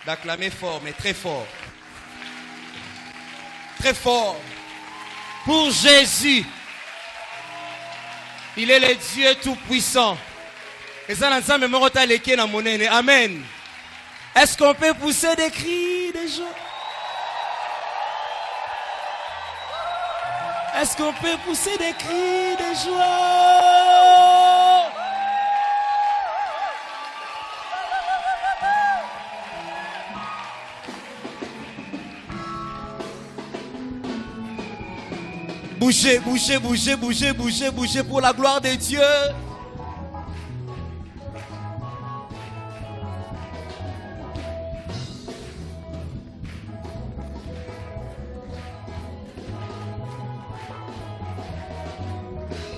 d'acclamer fort, mais très fort. Très fort. Pour Jésus. Il est le Dieu tout-puissant. Et ça, l'ensemble, amen. Est-ce qu'on peut pousser des cris, des joie? Est-ce qu'on peut pousser des cris de joie? Bougez, bougez, bougez, bougez, bougez, bougez pour la gloire de Dieu.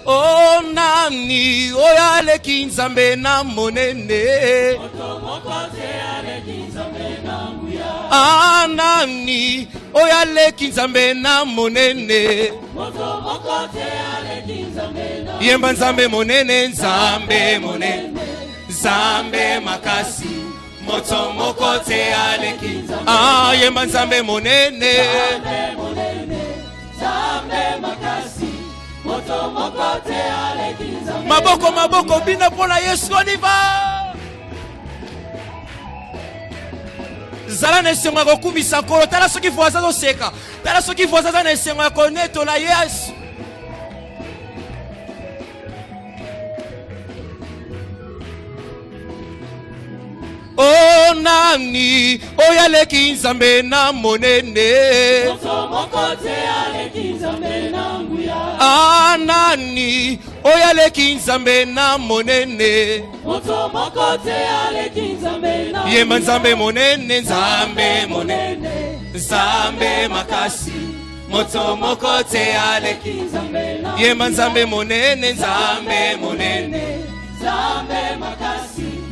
Oh nani oyale kinzambe na monene Ah nani oyale kinzambe na monene Yemba nzambe monene nzambe monene Nzambe makasi moto moko te ale kinzambe Ah yemba nzambe monene Nzambe makasi Maboko maboko bina pona Yesu on y va. Zala ne senga kokumisa kolo tala soki voza zo seka. Tala soki voza za ne senga koneto la Yesu. Oh nani oyale kinzambe na monene Ah nani oyale kinzambe na monene Yemba nzambe monene nzambe monene Nzambe makasi moto moko te ale kinzambe Yemba nzambe monene nzambe monene Nzambe makasi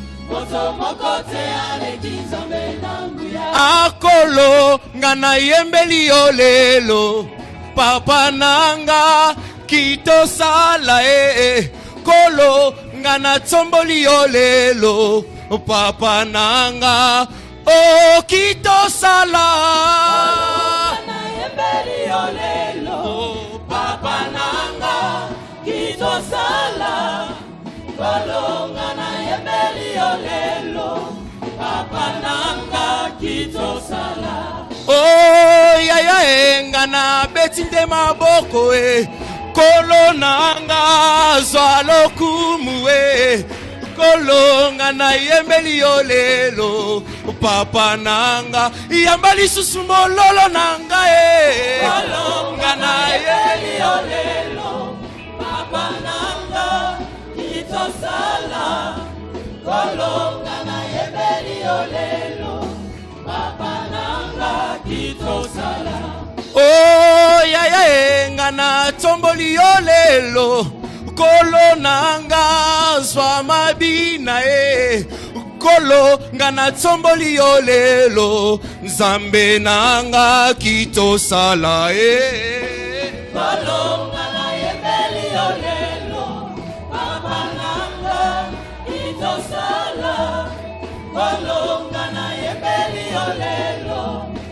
Akolo ngana yembeli olelo Papa nanga kito sala Kolo ngana tomboli olelo Papa nanga o kito sala Ngana yembeli olelo Papa nanga kito sala Kolo ngana yembeli olelo Papa nanga kito sala Oh ya ya ngana betinde maboko Kolo nanga zwalo kumu Kolo ngana yembeli olelo Papa nanga yambali susumololo nanga Kolo ngana yembeli olelo Papa nanga sala kolonga na yebeli olelo Papa nanga kito sala Oh ya ya ngana tomboli olelo Kolo nanga zwa mabina Kolo ngana tomboli olelo Nzambe nanga kito sala Kolonga na yebeli olelo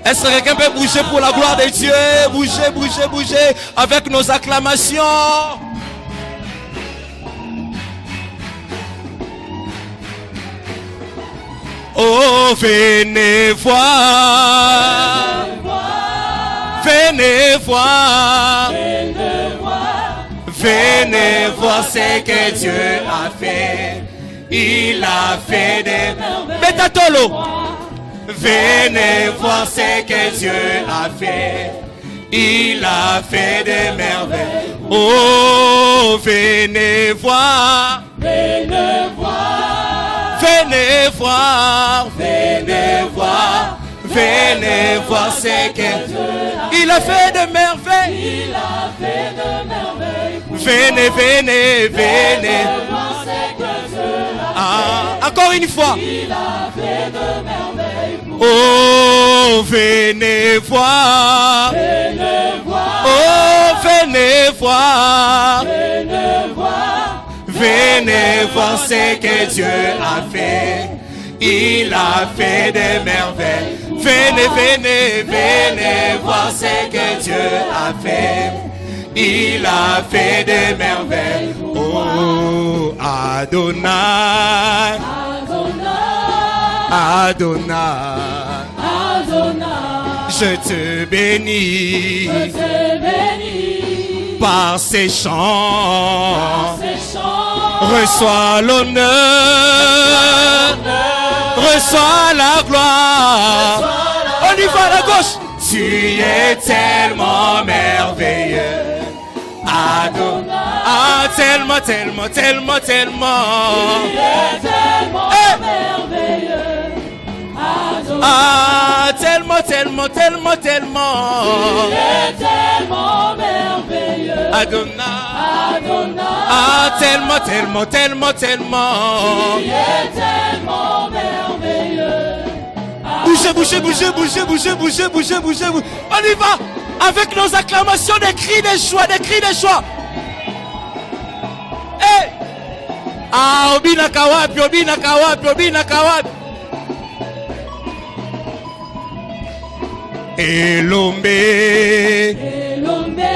Est-ce que quelqu'un peut bouger pour la gloire de Dieu? Bouger, bouger, bouger avec nos acclamations. Oh, venez voir. Venez voir. Venez voir ce que Dieu a fait. Il a fait des merveilles. Betatolo. Venez voir ce que Dieu a fait. Il a fait des merveilles. Oh, venez voir. Venez voir. Venez voir. Venez voir. Venez voir ce que Dieu a fait de merveilles. Il a fait de merveilles. Venez, venez, venez. Ah, encore une fois. Il a fait de merveilles. Oh, venez voir. Venez voir. Oh, venez voir. Venez voir. Venez voir ce que Dieu a fait. il a fait des merveilles. Venez, venez, venez voir ce que Dieu a fait. Il a fait des merveilles. Oh, Adonai, Adonai, je te bénis, par ces chants. Reçois l'honneur, reçois la gloire. On y va à la gauche. Tu es tellement merveilleux. Adonai. Ah, tellement, tellement, tellement, tellement. Tu es tellement merveilleux. Adonai. Ah, tellement, tellement, tellement, tellement. Tu es tellement merveilleux. Adonai. Adonai. Ah, tellement, tellement, tellement, tellement. Tu es tellement merveilleux. Bougez, bougez, bougez, bougez, bougez, bougez, bougez, bougez. On y va avec nos acclamations, des cris de joie, des cris de joie. Hey! Ah, obina kawapi, obina kawapi, obina kawapi. Elombe, Elombe,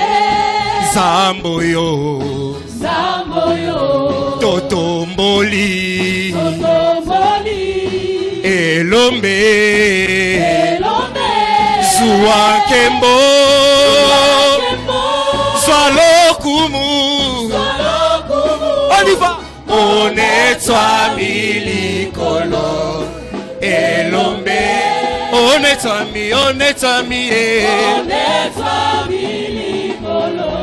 Zamboyo, Zamboyo, Totomboli, Totomboli, Elombe, Elombe, Zuankembo, Swalokumu. On y va. On est toi milikolo, Elombe. On est toi mi, on est toi mi. On est toi milikolo,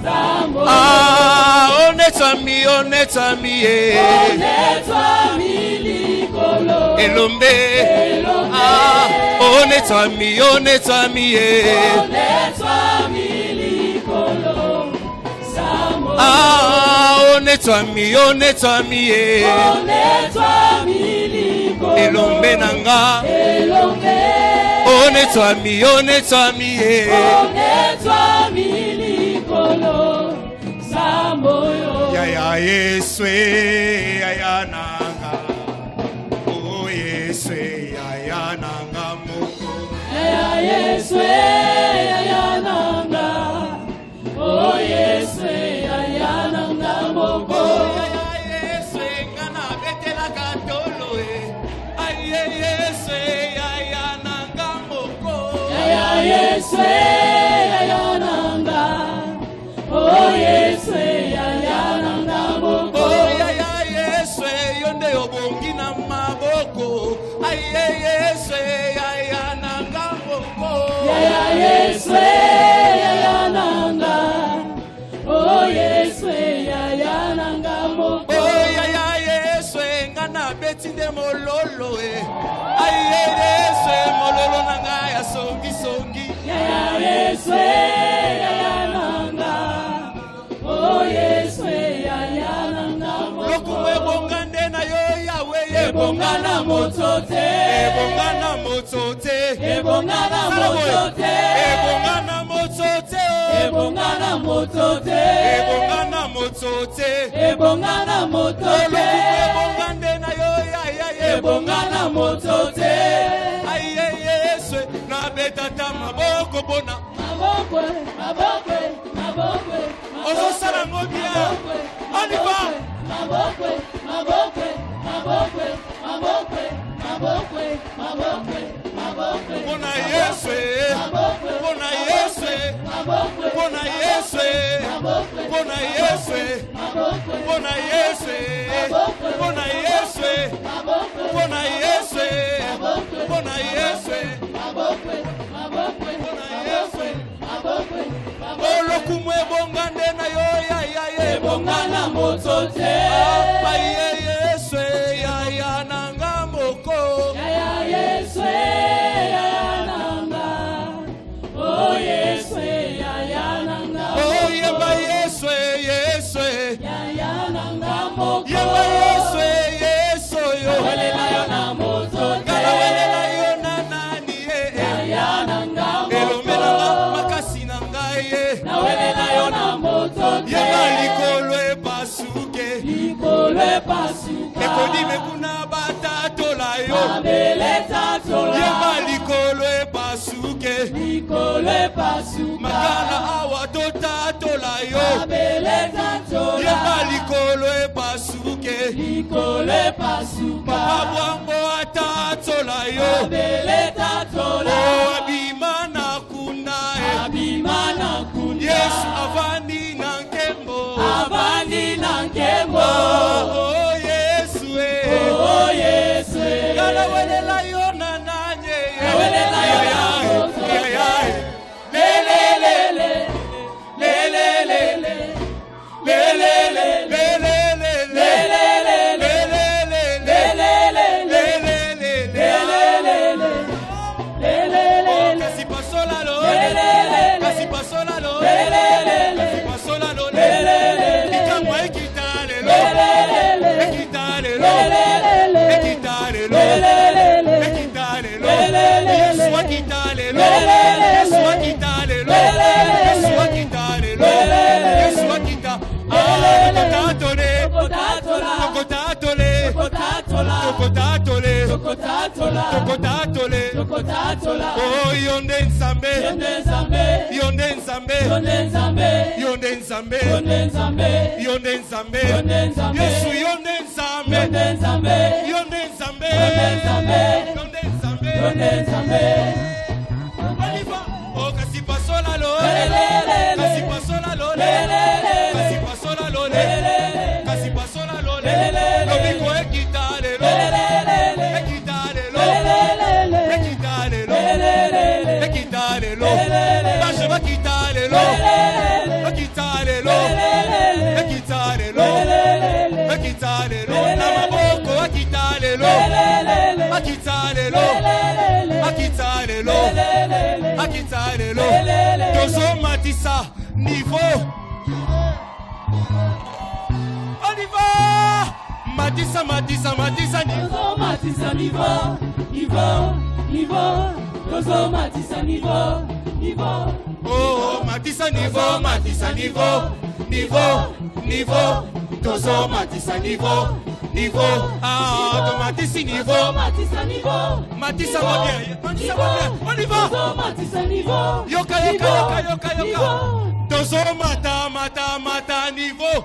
Zamboyo. Ah, on est toi mi, on est toi mi. On est toi milikolo, Elombe. Elombe. Ah, on est toi mi, on est toi mi. On est toi milikolo, Zamboyo. Ah, on est toi mi, on est toi mi. On est toi milikolo, Elombe nanga. Elombe. On est toi mi, on est toi mi. On est toi milikolo, Zamboyo. Yaya Yeswe, yaya nanga. Oh Yeswe, yaya nanga moko. Yaya Yeswe, yaya nanga. Oh Yeswe, yaya nanga moko. Oh yaya Yeswe, ngana betela katolo e. Aye Yeswe, yaya nanga moko. Yaya Yeswe, yaya nanga. Oh Yeswe, yaya nanga moko. Oh yaya Yeswe, yonde obongi na maboko. Aye Yeswe, yaya nanga moko. Yaya Yeswe, yaya nanga. Oh Yeswe, yaya nanga moko. Oh yaya Yeswe, ngana betinde mololo e. Aye Yeswe, mololo nanga ya songi songi. Yaya Yeswe, yaya nanga. Oh Yeswe, yaya nanga moko. Lokume bongande na yo yawe Ebongana motote, ebongana motote, ebongana motote, ebongana motote, ebongana motote, ebongana motote, ebongana motote, lokume bongande na yo ya ebongana motote. aye Yesu na betata maboko bona Mabokwe, mabokwe, mabokwe, ozosala ngo bien. On y va. mabokwe, mabokwe, mabokwe, mabokwe, mabokwe, mabokwe, mabokwe. Bona Yesu, bona Yesu, bona Yesu, bona Yesu, bona Yesu, bona Yesu, bona Yesu, bona Yesu, bona Yesu. Olokumwe bongande na yo ya Ebongana motote, aye Yesu ya nanga moko. yaya Yeswe, yaya nanga. Oh Yeswe, yaya nanga. Oh yeba Yesu Yesu Yaya nanga moko. yeba Yesu Yesu yo Welela yo na motote, kala welela yo na nani yaya nanga elomela moko. makasi na ngai Na welela yo na motote, yeba likolo epasuke likolo epasuka. ekodime kuna batatola Yema likolo epasuke. Makala awa totatola yo. Yema likolo epasuke. Papa bwango atatola yo. Oh abimana kuna Yesu avandi nankembo. Oh Yesu Kala welela yona nanye. Oh yonde nzambe Yesu yonde nzambe Oh kasi pasola lo Lobiko ekitale lo Bashe bakitale lo Namaboko akitale lo Tozo matisa niveau On y va Matisa niveau Tozo matisa niveau Oh matisa niveau Tozo matisa niveau Ah tomatisi niveau Matisa va bien On y va Yoka Tozo mata niveau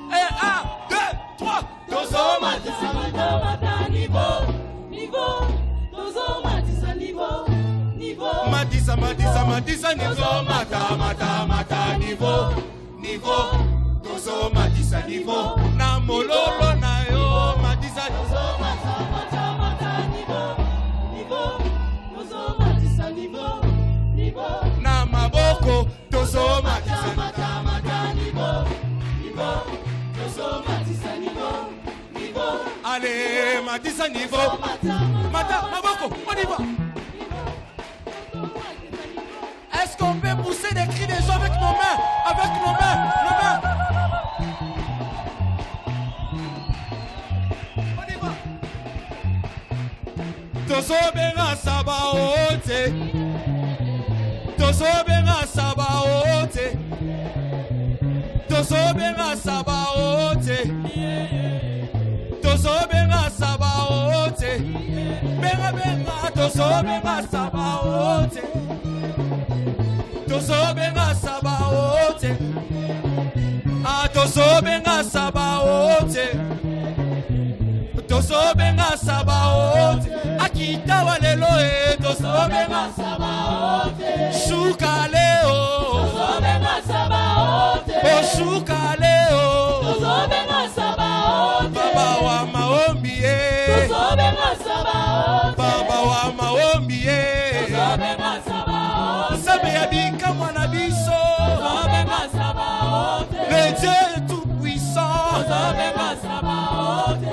1, 2, 3 Tozo matisa niveau Tozo matisa niveau Matisa niveau mata niveau Tozo matisa niveau Na mololo na yo matisa Tozo mata niveau Tozo matisa niveau Na maboko Tozo matisa niveau Tozo matisa niveau Allez matisa niveau Mata maboko on y va Est-ce qu'on peut pousser des cris des gens avec nos mains? On y va. Tozo benga sabaote. Tozo benga sabaote. Benga tozo benga sabaote. Tozo benga sabaote. Akita walelo tozo benga sabaote. Shukaleo tozo benga sabaote. Shukaleo tozo benga sabaote. Baba wa maombi tozo benga sabaote. Baba wa maombi tozo benga sabaote. Sabe yabika mwana biso tozo benga sabaote. Le Dieu tout puissant tozo benga sabaote.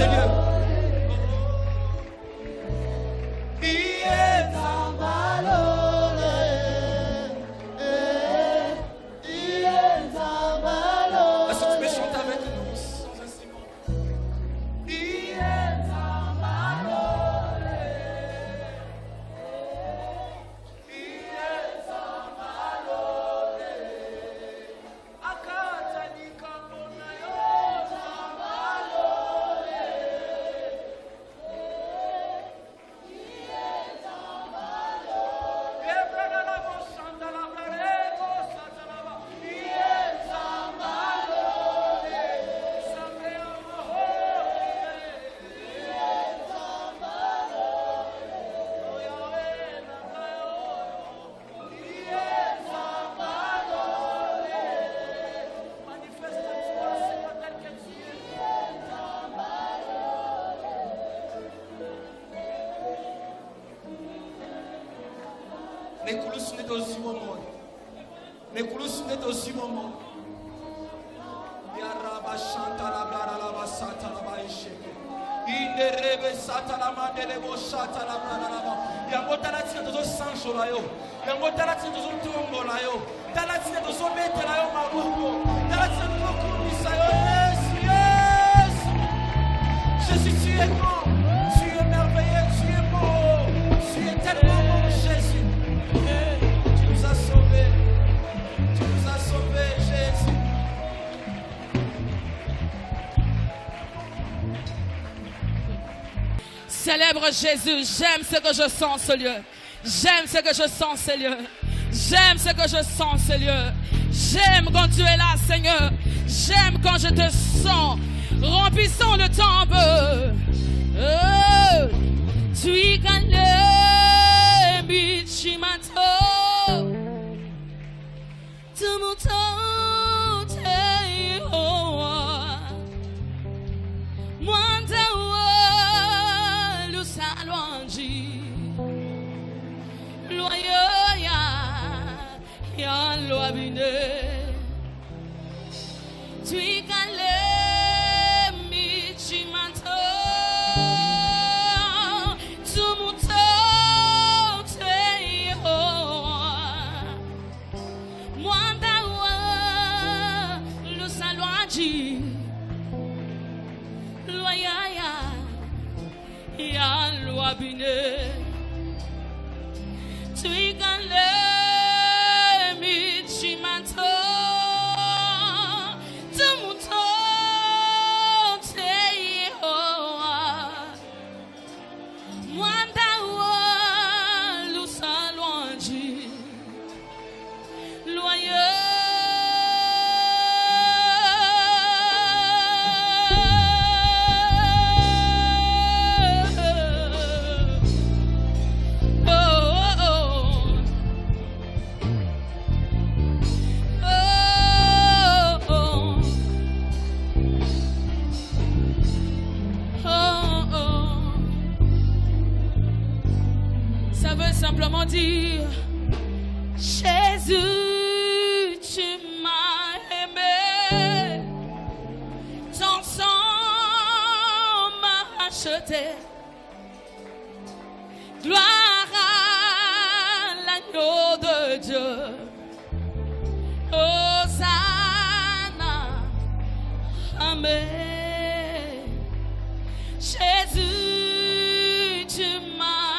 Seigneur. Est-ce que tu peux chanter avec nous sans instrument? Jésus, tu es grand, tu es merveilleux, tu es beau, tu es tellement bon, Jésus. Tu nous as sauvés, Jésus. Célèbre Jésus, j'aime ce que je sens ce lieu. J'aime ce que je sens ce lieu. J'aime ce que je sens ce lieu. J'aime quand tu es là, Seigneur. J'aime quand je te sens. Remplissons le temple. Oh, tu y gagnes bichimato. Tu m'entends, t'es oh. Moi, le salonji. Loya ya loabine. Tu y gagnes. Simplement dire Jésus, tu m'as aimé, ton sang m'a racheté. Gloire à l'agneau de Dieu. Hosanna, amen. Jésus, tu m'as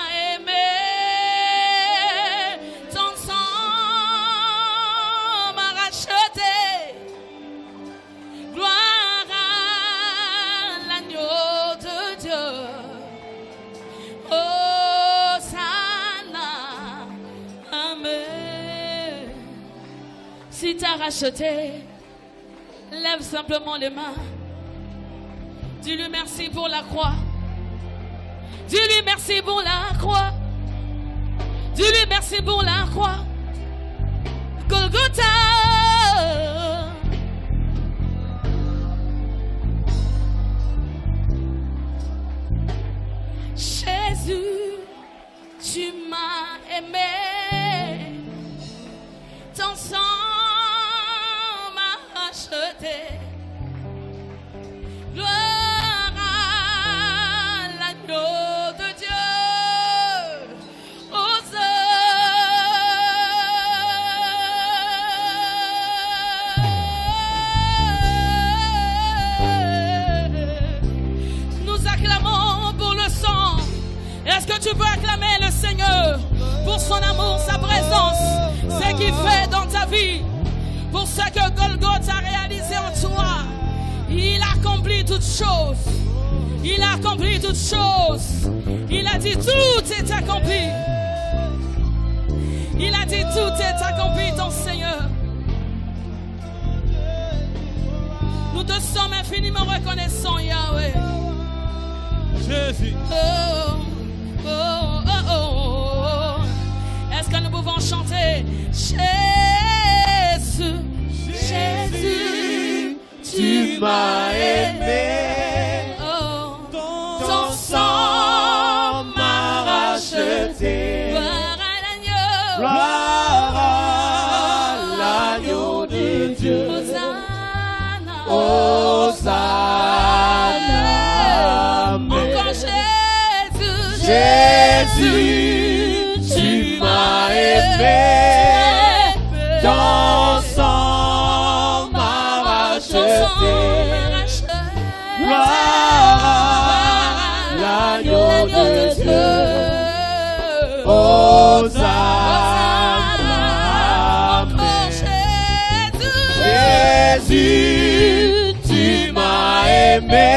si t'as racheté, lève simplement les mains. Dis-lui merci pour la croix. Dis-lui merci pour la croix. Dis-lui merci pour la croix. Golgotha. Jésus, tu m'as aimé. Ton sang m'a racheté. Gloire Est-ce que tu peux acclamer le Seigneur pour son amour, sa présence, ce qu'il fait dans ta vie, pour ce que Golgotha a réalisé en toi? Il a accompli toutes choses. Il a accompli toutes choses. Il a dit tout est accompli. Il a dit tout est accompli, ton Seigneur. Nous te sommes infiniment reconnaissants, Yahweh. Jésus. Oh, oh, oh, oh, oh. Est-ce que nous pouvons chanter? Jésus, Jésus, Tu m'as aimé. oh, Ton sang m'a racheté. gloire à l'agneau, Gloire à l'agneau de Dieu. Hosanna, Hosanna. encore Jésus, Jésus, tu m'as aimé. Ton sang m'a racheté. Gloire à l'agneau de Dieu. Hosanna. Jésus, tu m'as aimé.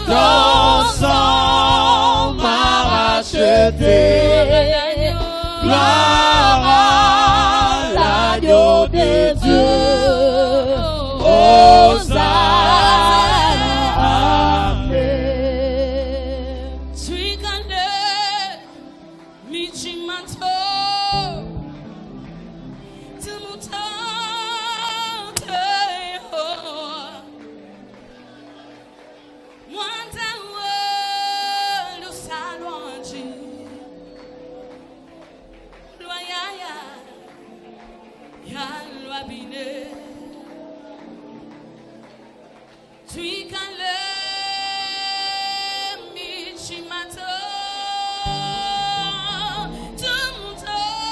Ton sang m'a racheté. Gloire à l'agneau de Dieu. Hosanna. Amen. Tu connais mi chimanto, tu m'entends, moi t'en le salon du loyaya, ya loabine. Tu connais mi chimanto, tu m'entends,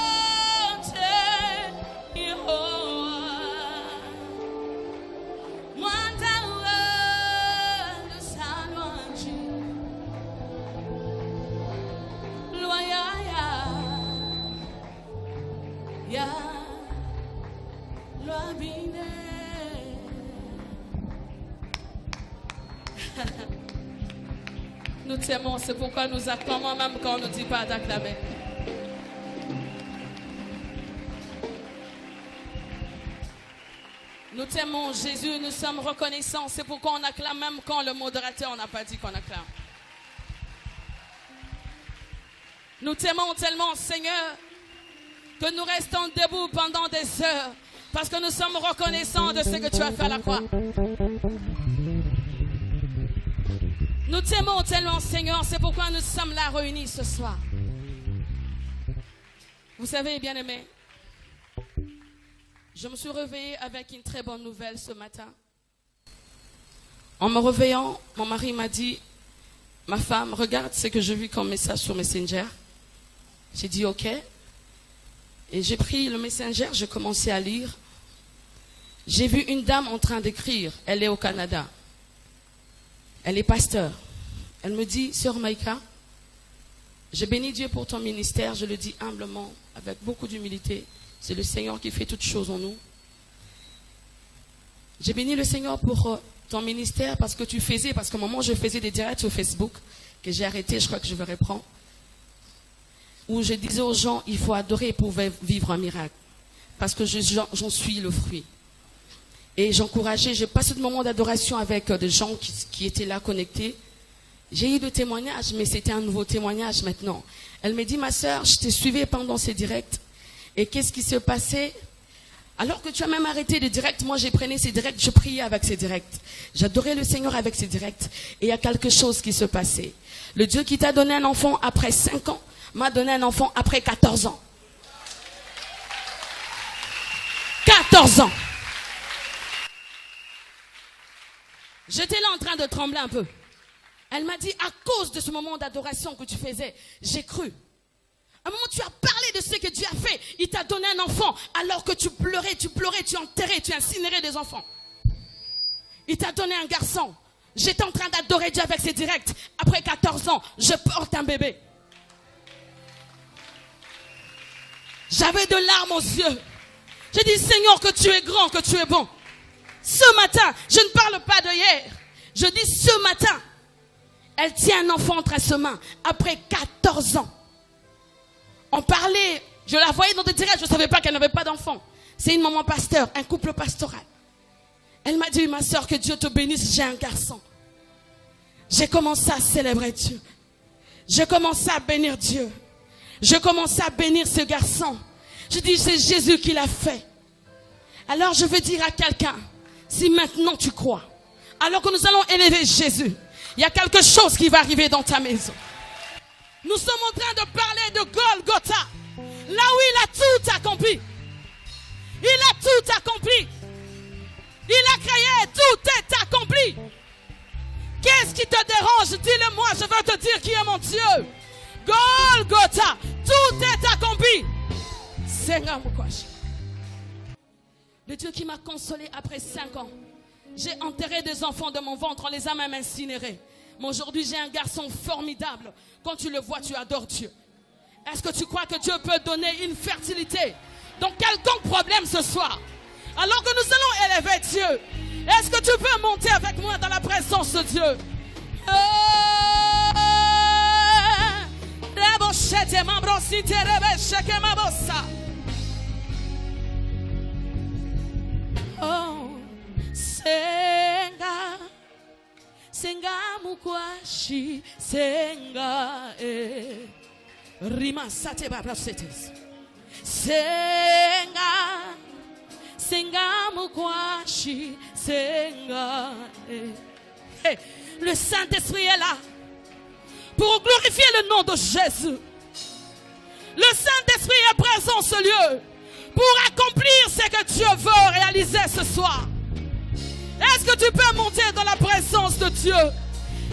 moi t'en le salon du loyaya, ya loabine. Nous t'aimons, c'est pourquoi nous acclamons même quand on ne dit pas d'acclamer. Nous t'aimons, Jésus, nous sommes reconnaissants, c'est pourquoi on acclame même quand le modérateur n'a pas dit qu'on acclame. Nous t'aimons tellement, Seigneur, que nous restons debout pendant des heures, parce que nous sommes reconnaissants de ce que tu as fait à la croix. Nous t'aimons tellement, Seigneur, c'est pourquoi nous sommes là réunis ce soir. Vous savez, bien-aimés, je me suis réveillée avec une très bonne nouvelle ce matin. En me réveillant, mon mari m'a dit, ma femme, regarde ce que j'ai vu comme message sur Messenger. J'ai dit, ok. Et j'ai pris le Messenger, j'ai commencé à lire. J'ai vu une dame en train d'écrire, elle est au Canada. Elle est pasteur. Elle me dit, Sœur Maïka, je bénis Dieu pour ton ministère, je le dis humblement, avec beaucoup d'humilité. C'est le Seigneur qui fait toutes choses en nous. J'ai béni le Seigneur pour ton ministère parce que tu faisais, parce qu'au moment où je faisais des directs sur Facebook, que j'ai arrêté, je crois que je vais reprendre, où je disais aux gens, il faut adorer pour vivre un miracle. Parce que j'en suis le fruit. Et j'encourageais, j'ai passé de moments d'adoration avec des gens qui étaient là connectés. J'ai eu des témoignages, mais c'était un nouveau témoignage maintenant. Elle me dit, ma sœur, je t'ai suivi pendant ces directs. Et qu'est-ce qui s'est passé? Alors que tu as même arrêté les directs, moi j'ai pris ces directs, je priais avec ces directs. J'adorais le Seigneur avec ces directs. Et il y a quelque chose qui se passait. Le Dieu qui t'a donné un enfant après 5 ans, m'a donné un enfant après 14 ans. 14 ans. J'étais là en train de trembler un peu. Elle m'a dit, à cause de ce moment d'adoration que tu faisais, j'ai cru. À un moment, tu as parlé de ce que Dieu a fait. Il t'a donné un enfant alors que tu pleurais, tu enterrais, tu incinérais des enfants. Il t'a donné un garçon. J'étais en train d'adorer Dieu avec ses directs. Après 14 ans, je porte un bébé. J'avais de larmes aux yeux. J'ai dit, Seigneur, que tu es grand, que tu es bon. Ce matin, je ne parle pas de hier. Je dis ce matin, elle tient un enfant entre ses mains. Après 14 ans. On parlait, je la voyais dans des directs, je ne savais pas qu'elle n'avait pas d'enfant. C'est une maman pasteur, un couple pastoral. Elle m'a dit, ma soeur, que Dieu te bénisse, j'ai un garçon. J'ai commencé à célébrer Dieu. J'ai commencé à bénir Dieu. Je commençais à bénir ce garçon. Je dis, c'est Jésus qui l'a fait. Alors je veux dire à quelqu'un, si maintenant tu crois, alors que nous allons élever Jésus, il y a quelque chose qui va arriver dans ta maison. Nous sommes en train de parler de Golgotha, là où il a tout accompli. Il a tout accompli. Il a créé, tout est accompli. Qu'est-ce qui te dérange? Dis-le-moi, je vais te dire qui est mon Dieu. Golgotha, tout est accompli. Seigneur Mukwashi. Le Dieu qui m'a consolé après 5 ans. J'ai enterré des enfants de mon ventre, on les a même incinérés. Mais aujourd'hui, j'ai un garçon formidable. Quand tu le vois, tu adores Dieu. Est-ce que tu crois que Dieu peut donner une fertilité dans quelconque problème ce soir? Alors que nous allons élever Dieu, est-ce que tu peux monter avec moi dans la présence de Dieu? Oh, Senga, Senga Mukwashi, Senga, Rima Sate Babrasetes, Senga, Senga Mukwashi, Senga. Le Saint-Esprit est là pour glorifier le nom de Jésus. Le Saint-Esprit est présent en ce lieu pour accomplir ce que Dieu veut réaliser ce soir. Est-ce que tu peux monter dans la présence de Dieu?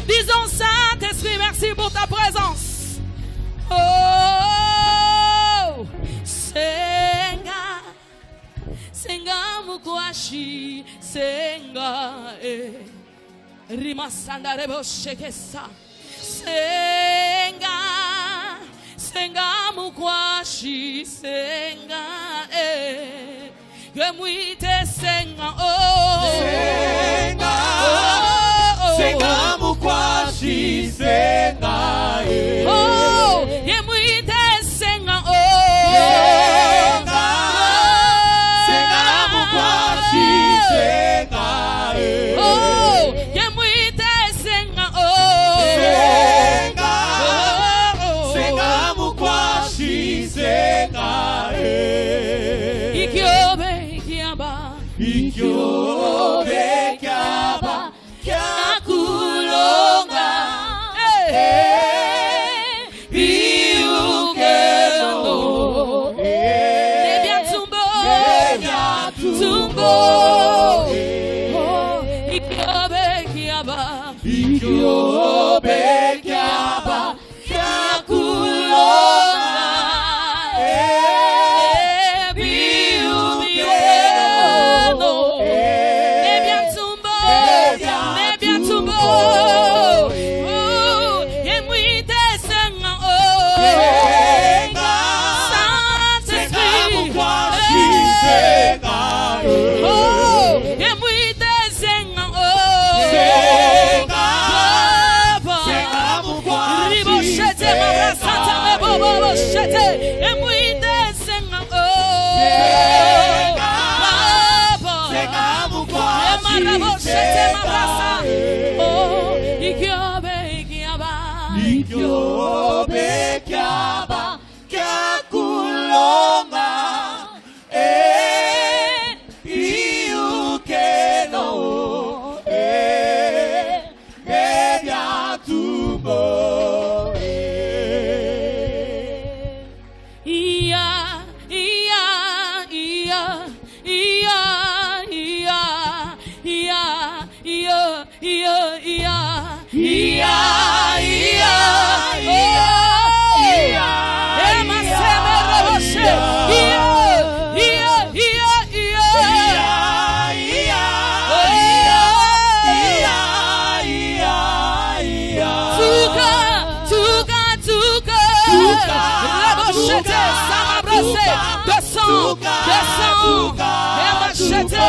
Disons, Saint-Esprit, merci pour ta présence. Oh, Senga, Senga Mukwashi, Senga, Rima Sandarebo Shekesa, Senga, Senga Mukwashi, Senga, Gemuite Senga, oh, Senga, Senga Mukwashi, Senga, oh, Gemuite Senga, oh, Senga, Senga Mukwashi, Senga, oh, Gemuite Senga, oh, Senga, Senga Mukwashi, Senga, Ikyobe Kiaba, Ikyobe Kiaba, Kyakulonga, Biukeno, Nebiatumbo, Nebiatumbo, Ikyobe Kiaba, Ikyobe Kiaba, Kyakulonga, Biukeno, Nebiatumbo, Nebiatumbo, Yemuite Senga, Senga, Senga Saint-Esprit, Mukwashi, Senga, oh, Yemuite Senga, Senga, Papa, Senga Mukwashi, Riboshete, Mabrasata, Reboboboshete, Yemuite Senga, Senga, Papa, Senga Mukwashi, Maraboshete, Mabrasa, Senga, oh, Ikyobe, Ikyaba, Ikyobe Kiaba, Kyakulonga, Iukeno, Nebiatumbo, Iya, iya, iya, iya, iya, iya, iya, iya, iya, iya, iya, iya, iya, Ema seme roboshe, iya, iya, iya, iya, iya, iya, iya, machete, ça m'a brossé. Descends, descends. Et machete.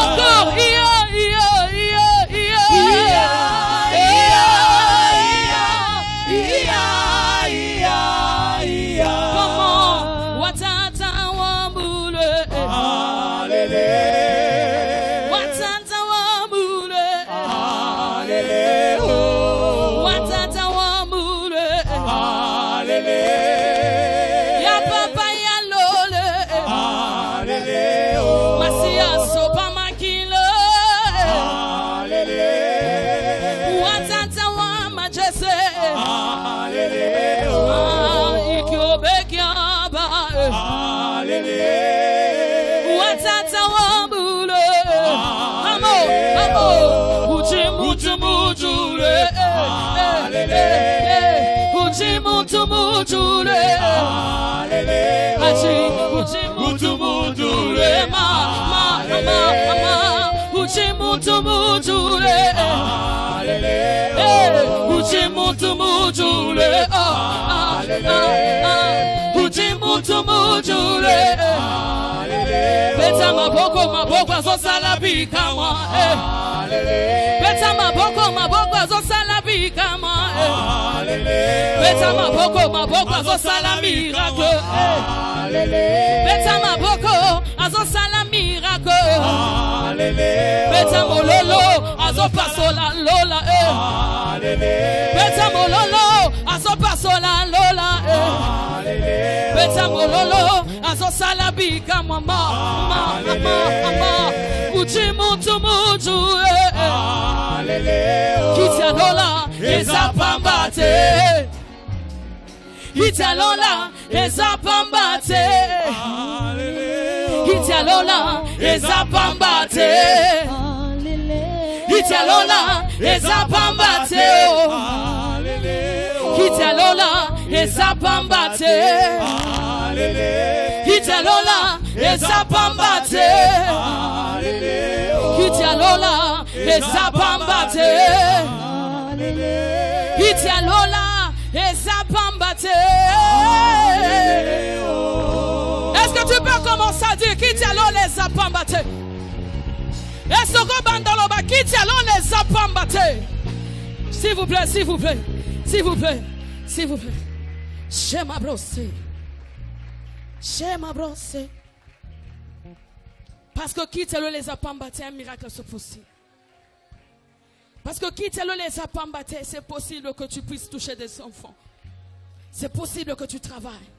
Encore, comment? Watata wambule. Watata wambule. Watata wambule. Ya papa ya lole. Masia sopa makile. Watata wa majese. Ikiobekiaba. Watata wambule. Amo, amo. Uchimutu mujule. Uchimutu mujule. Achi, uchimutu mujule. Ma. Uchimutu mujule. Uchimutu mujule. Uchimutu mujule. Beta maboko azosalabika mwa. Beta maboko azosalabika mwa. Beta maboko azosala miracle. Beta maboko azosala miracle. Beta mololo azopasola lola. Beta mololo azopasola lola. Beta mololo azosala bika mama. Uchimutu muju. Kitalola ezapambate. Italola ezapambate. Italola ezapambate. Italola ezapambate. Italola ezapambate. Italola ezapambate. Italola ezapambate. Italola ezapambate. Est-ce que tu peux commencer à dire Kitalola ezapambate? Est-ce que bandaloba Kitalola ezapambate? S'il vous plaît, s'il vous plaît, s'il vous plaît, s'il vous plaît. J'aime brosser. J'aime brosser. Parce que Kitalola ezapambate, un miracle se possible. Parce que Kitalola ezapambate, c'est possible que tu puisses toucher des enfants. C'est possible que tu travailles.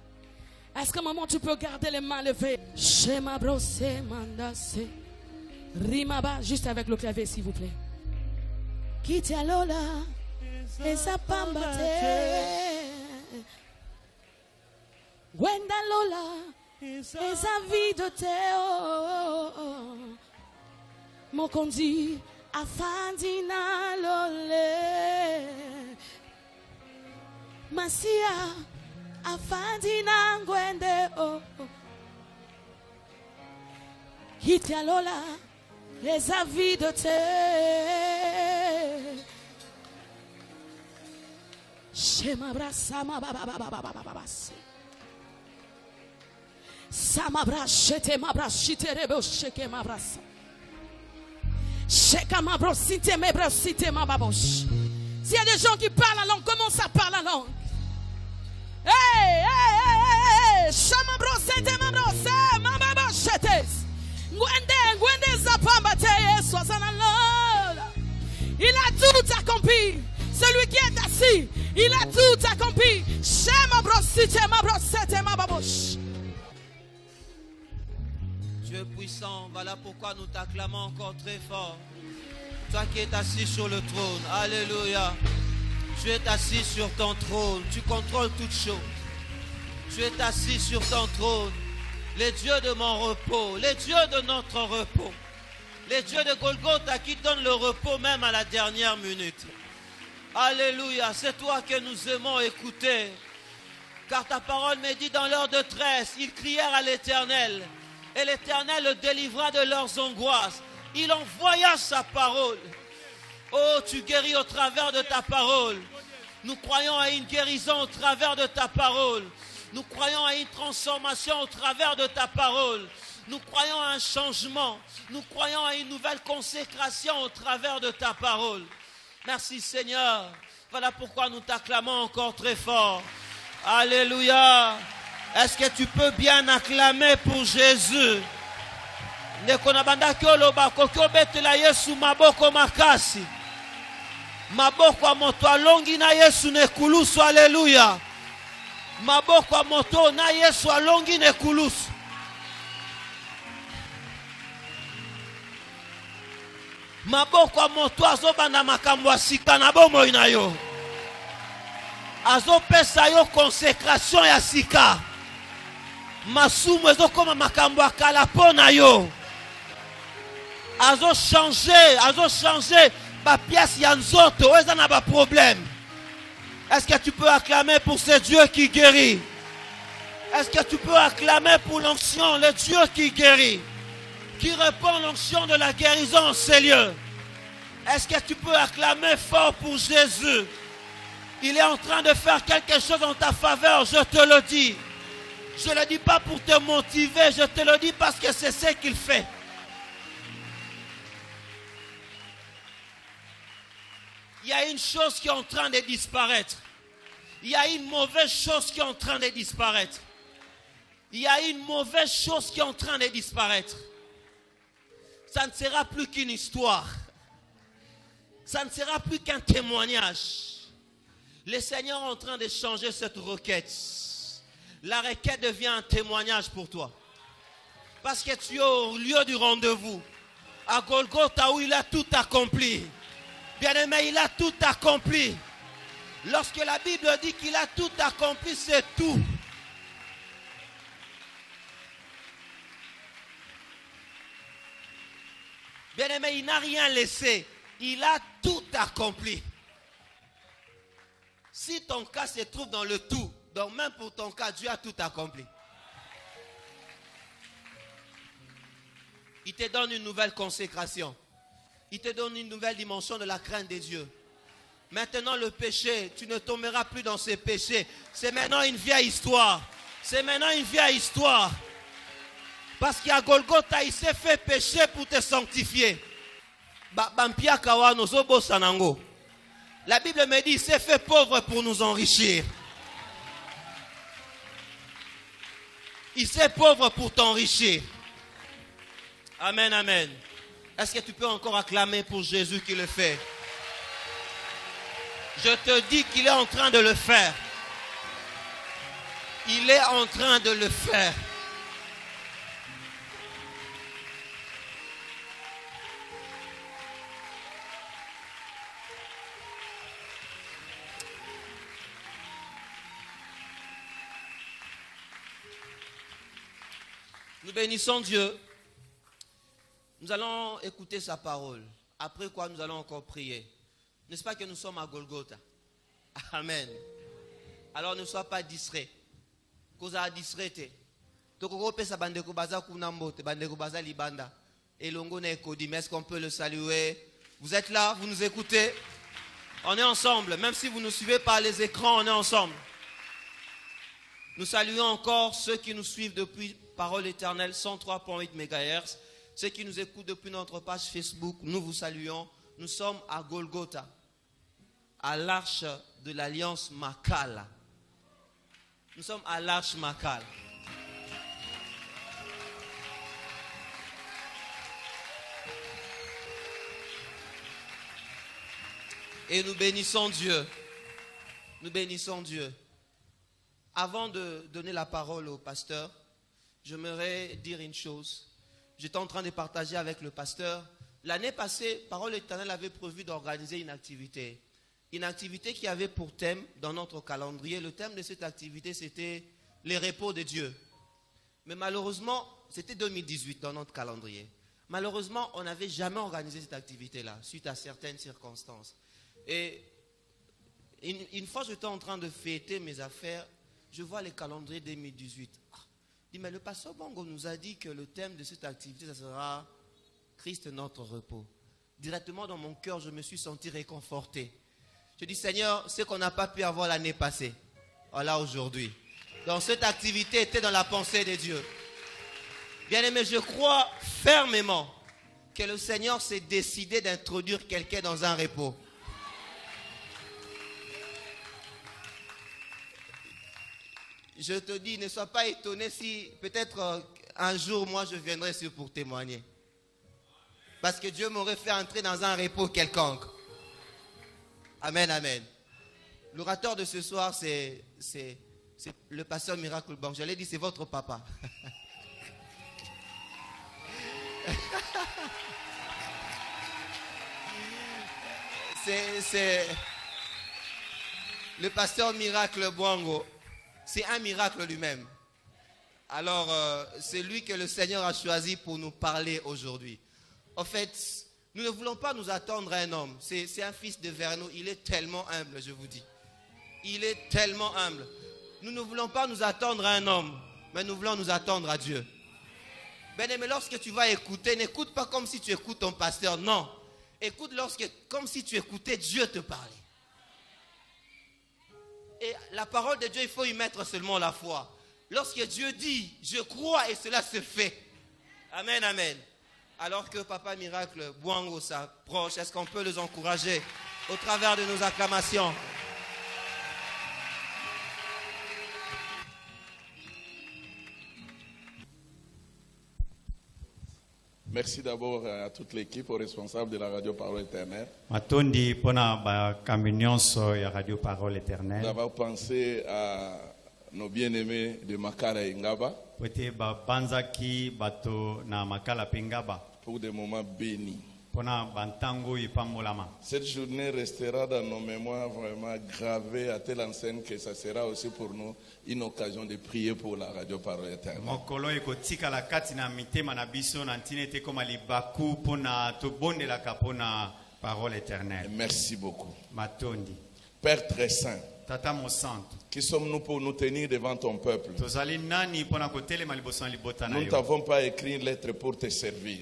Est-ce qu'à un moment tu peux garder les mains levées? J'aime brosser, mandasse. Rimaba, juste avec le clavier s'il vous plaît. Kitalola ezapambate. Wenda lola ezavidote. Mokondi afandina lole. Masia afandina ngwende. Kitalola ezavidote. Shema brasa ma baba. Sama brachete ma brachite rebo sheke ma brasa. Sheka ma brosite me brosite ma baboche. S'il y a des gens qui parlent la langue, commence à parler la langue. Hey. Shama brosite ma brose ma babochete. Gwende zapambate soisana lola. Il a tout accompli. Celui qui est assis, il a tout accompli. Shema brosite ma brosite ma baboche. Dieu puissant, voilà pourquoi nous t'acclamons encore très fort. Toi qui es assis sur le trône, alléluia. Tu es assis sur ton trône, tu contrôles toutes choses. Tu es assis sur ton trône, les dieux de mon repos, les dieux de notre repos, les dieux de Golgotha qui donnent le repos même à la dernière minute. Alléluia, c'est toi que nous aimons écouter. Car ta parole me dit dans leur détresse, ils crièrent à l'Éternel. Et l'Éternel le délivra de leurs angoisses. Il envoya sa parole. Oh, tu guéris au travers de ta parole. Nous croyons à une guérison au travers de ta parole. Nous croyons à une transformation au travers de ta parole. Nous croyons à un changement. Nous croyons à une nouvelle consécration au travers de ta parole. Merci Seigneur. Voilà pourquoi nous t'acclamons encore très fort. Alléluia. Est-ce que tu peux bien acclamer pour Jésus? Maboko a moto alongi na Yesu ne kulusu. Alléluia. Maboko a moto na Yesu alongi ne kulusu. Maboko a moto azobanda makambo asika na bomoi na yo. Azopesa yo consécration ya sika. Masumu ezokoma makambo akala pona yo. Azo changer ba pièce ya nzoto eza na ba problème. Est-ce que tu peux acclamer pour ce Dieu qui guérit? Est-ce que tu peux acclamer pour l'onction, le Dieu qui guérit, qui répand l'onction de la guérison en ces lieux? Est-ce que tu peux acclamer fort pour Jésus? Il est en train de faire quelque chose en ta faveur, je te le dis. Je ne le dis pas pour te motiver, je te le dis parce que c'est ce qu'il fait. Il y a une chose qui est en train de disparaître. Il y a une mauvaise chose qui est en train de disparaître. Il y a une mauvaise chose qui est en train de disparaître. Ça ne sera plus qu'une histoire. Ça ne sera plus qu'un témoignage. Le Seigneur est en train de changer cette requête. La requête devient un témoignage pour toi. Parce que tu es au lieu du rendez-vous. À Golgotha où il a tout accompli. Bien-aimé, il a tout accompli. Lorsque la Bible dit qu'il a tout accompli, c'est tout. Bien-aimé, il n'a rien laissé. Il a tout accompli. Si ton cas se trouve dans le tout, donc même pour ton cas, Dieu a tout accompli. Il te donne une nouvelle consécration. Il te donne une nouvelle dimension de la crainte des dieux. Maintenant le péché, tu ne tomberas plus dans ces péchés. C'est maintenant une vieille histoire. C'est maintenant une vieille histoire. Parce qu'à Golgotha, il s'est fait pécher pour te sanctifier. La Bible me dit, il s'est fait pauvre pour nous enrichir. Il s'est pauvre pour t'enrichir. Amen, amen. Est-ce que tu peux encore acclamer pour Jésus qui le fait? Je te dis qu'il est en train de le faire. Il est en train de le faire. Nous bénissons Dieu. Nous allons écouter sa parole. Après quoi, nous allons encore prier. N'est-ce pas que nous sommes à Golgotha? Amen. Alors ne sois pas distrait. Koza distrait. Est-ce qu'on peut le saluer? Vous êtes là, vous nous écoutez? On est ensemble. Même si vous nous suivez par les écrans, on est ensemble. Nous saluons encore ceux qui nous suivent depuis Parole Éternelle 103.8 MHz. Ceux qui nous écoutent depuis notre page Facebook, nous vous saluons. Nous sommes à Golgotha, à l'arche de l'Alliance Makala. Nous sommes à l'arche Makala. Et nous bénissons Dieu. Nous bénissons Dieu. Avant de donner la parole au pasteur, j'aimerais dire une chose. J'étais en train de partager avec le pasteur. L'année passée, Parole Éternelle avait prévu d'organiser une activité. Une activité qui avait pour thème dans notre calendrier. Le thème de cette activité, c'était les repos de Dieu. Mais malheureusement, c'était 2018 dans notre calendrier. Malheureusement, on n'avait jamais organisé cette activité-là, suite à certaines circonstances. Et une fois, j'étais en train de fêter mes affaires, je vois le calendrier 2018. Je dis, mais le pasteur Bongo nous a dit que le thème de cette activité, ça sera Christ est notre repos. Directement dans mon cœur, je me suis senti réconforté. Je dis, Seigneur, ce qu'on n'a pas pu avoir l'année passée, voilà aujourd'hui. Donc cette activité était dans la pensée de Dieu. Bien-aimé, je crois fermement que le Seigneur s'est décidé d'introduire quelqu'un dans un repos. Je te dis, ne sois pas étonné si peut-être un jour, moi, je viendrai sur pour témoigner. Parce que Dieu m'aurait fait entrer dans un repos quelconque. Amen, amen. L'orateur de ce soir, c'est le pasteur Miracle Bank. Je l'ai dit, c'est votre papa. c'est le pasteur Miracle Bwango. C'est un miracle lui-même. Alors, c'est lui que le Seigneur a choisi pour nous parler aujourd'hui. En fait, nous ne voulons pas nous attendre à un homme. C'est un fils de Vernou. Il est tellement humble, je vous dis. Il est tellement humble. Nous ne voulons pas nous attendre à un homme, mais nous voulons nous attendre à Dieu. Bien-aimé, lorsque tu vas écouter, n'écoute pas comme si tu écoutes ton pasteur. Non. Écoute comme si tu écoutais Dieu te parler. Et la parole de Dieu, il faut y mettre seulement la foi. Lorsque Dieu dit, je crois et cela se fait. Amen, amen. Alors que Papa Miracle Bwango s'approche, est-ce qu'on peut les encourager au travers de nos acclamations? Merci d'abord à toute l'équipe, aux responsables de la Radio Parole Éternelle. Matondi pona ba kambinyonso ya Radio Parole Éternelle. D'avoir pensé à nos bien-aimés de Makala et Ngaba. Pote ba banzaki bato na Makala Pengaba. Pour des moments bénis. Pona bantango ipambolama. Cette journée restera dans nos mémoires vraiment gravée à telle enseigne que ça sera aussi pour nous une occasion de prier pour la Radio Parole Éternelle. Mokolo ekotika la kati na mitema na biso na ntinete koma libaku pona to bondela kapona Parole Éternelle. Merci beaucoup. Matondi. Père très saint. Tata mo santo. Qui sommes-nous pour nous tenir devant ton peuple? Nous ne t'avons pas écrit une lettre pour te servir.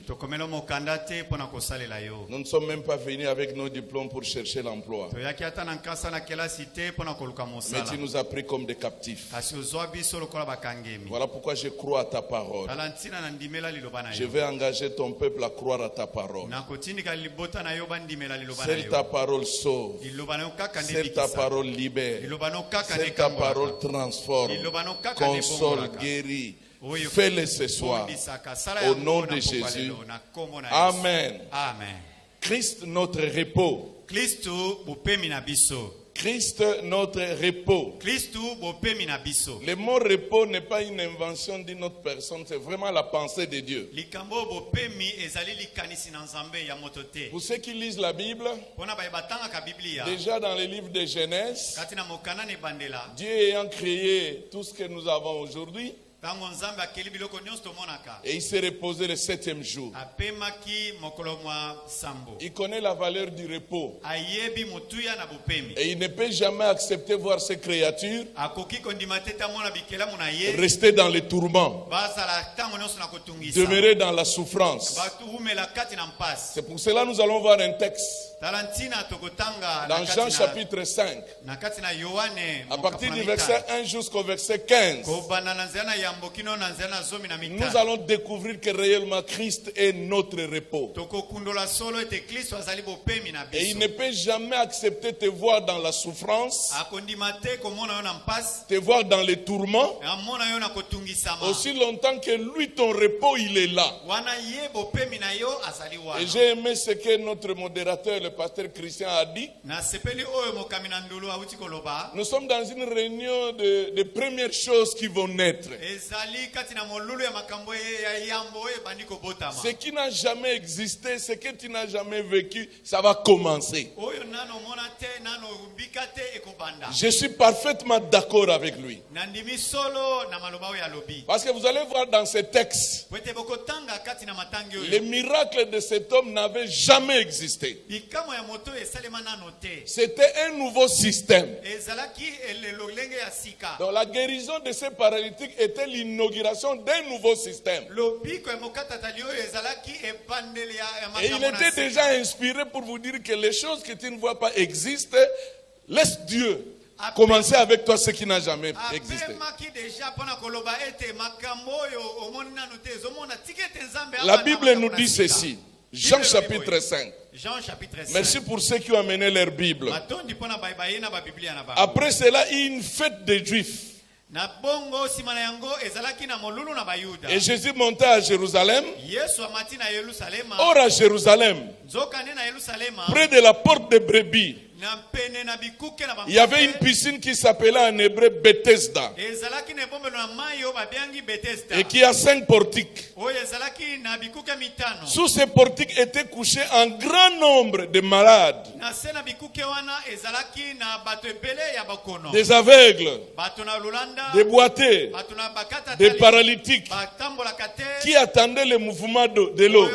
Nous ne sommes même pas venus avec nos diplômes pour chercher l'emploi. Mais tu nous as pris comme des captifs. Voilà pourquoi je crois à ta parole. Je vais engager ton peuple à croire à ta parole. Seule ta parole sauve. Seule ta parole libère. Seule ta parole transforme, console, guérit. Fais-le ce soir. Au nom de Jésus. Amen. Christ notre repos. Christ notre repos. Le mot repos n'est pas une invention d'une autre personne, c'est vraiment la pensée de Dieu. Pour ceux qui lisent la Bible, déjà dans le livre de Genèse, Dieu ayant créé tout ce que nous avons aujourd'hui, et il s'est reposé le 7e jour. Il connaît la valeur du repos. Et il ne peut jamais accepter voir ses créatures rester dans les tourments, demeurer dans la souffrance. C'est pour cela que nous allons voir un texte dans Jean chapitre 5, à partir du verset 1 jusqu'au verset 15. Nous allons découvrir que réellement Christ est notre repos. Et il ne peut jamais accepter te voir dans la souffrance, te voir dans les tourments, aussi longtemps que lui, ton repos, il est là. Et j'ai aimé ce que notre modérateur, le pasteur Christian, a dit. Nous sommes dans une réunion de premières choses qui vont naître. Ce qui n'a jamais existé, ce que tu n'as jamais vécu, ça va commencer. Je suis parfaitement d'accord avec lui. Parce que vous allez voir dans ce texte, les miracles de cet homme n'avaient jamais existé. C'était un nouveau système. Donc la guérison de ces paralytiques était l'inauguration d'un nouveau système. Et il était déjà inspiré pour vous dire que les choses que tu ne vois pas existent. Laisse Dieu commencer avec toi ce qui n'a jamais existé. La Bible nous dit ceci. Jean chapitre 5. Merci pour ceux qui ont amené leur Bible. Après cela, une fête des Juifs. Et Jésus montait à Jérusalem. Or à Jérusalem, près de la porte de Brebis, il y avait une piscine qui s'appelait en hébreu Bethesda et qui a 5 portiques. Sous ces portiques étaient couchés un grand nombre de malades, des aveugles, des boiteux, des paralytiques qui attendaient le mouvement de l'eau.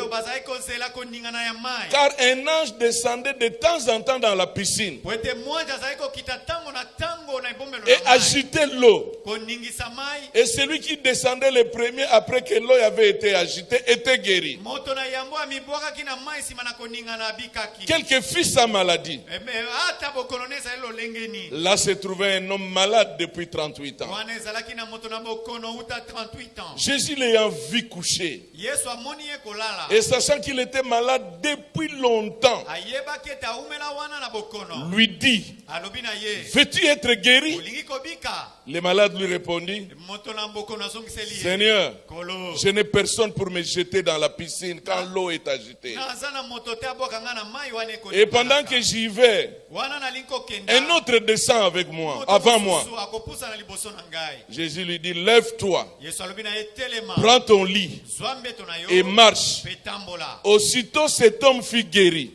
Car un ange descendait de temps en temps dans la piscine et agitait l'eau. Et celui qui descendait le premier après que l'eau avait été agitée était guéri. Quel que fût sa maladie. Là se trouvait un homme malade depuis 38 ans. Jésus l'ayant vu coucher et sachant qu'il était malade depuis longtemps, lui dit, veux-tu être guéri? Le malade lui répondit, Seigneur, je n'ai personne pour me jeter dans la piscine quand l'eau est agitée. Et pendant que j'y vais, un autre descend avec moi, avant moi. Jésus lui dit, lève-toi, prends ton lit et marche. Aussitôt cet homme fut guéri.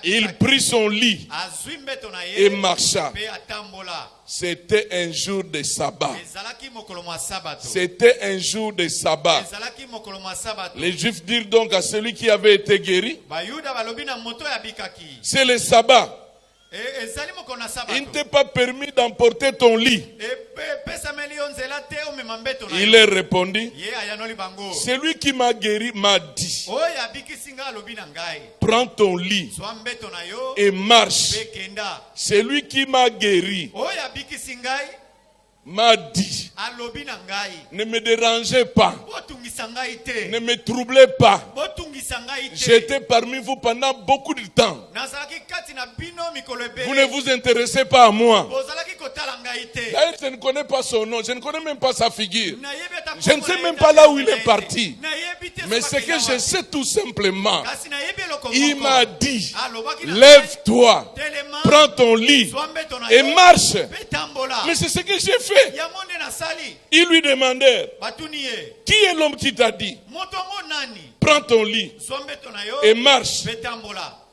Il prit son lit et marcha. C'était un jour de sabbat. C'était un jour de sabbat. Les Juifs dirent donc à celui qui avait été guéri, c'est le sabbat. Il ne t'est pas permis d'emporter ton lit. Il leur répondit, celui qui m'a guéri m'a dit, prends ton lit et marche. Celui qui m'a guéri m'a dit, ne me dérangez pas, ne me troublez pas. J'étais parmi vous pendant beaucoup de temps. Vous ne vous intéressez pas à moi. D'ailleurs, je ne connais pas son nom, je ne connais même pas sa figure. Je ne sais même pas là où il est parti. Mais ce que je sais tout simplement, il m'a dit, lève-toi, prends ton lit et marche. Mais c'est ce que j'ai fait. Ils lui demandèrent, qui est l'homme qui t'a dit, prends ton lit et marche?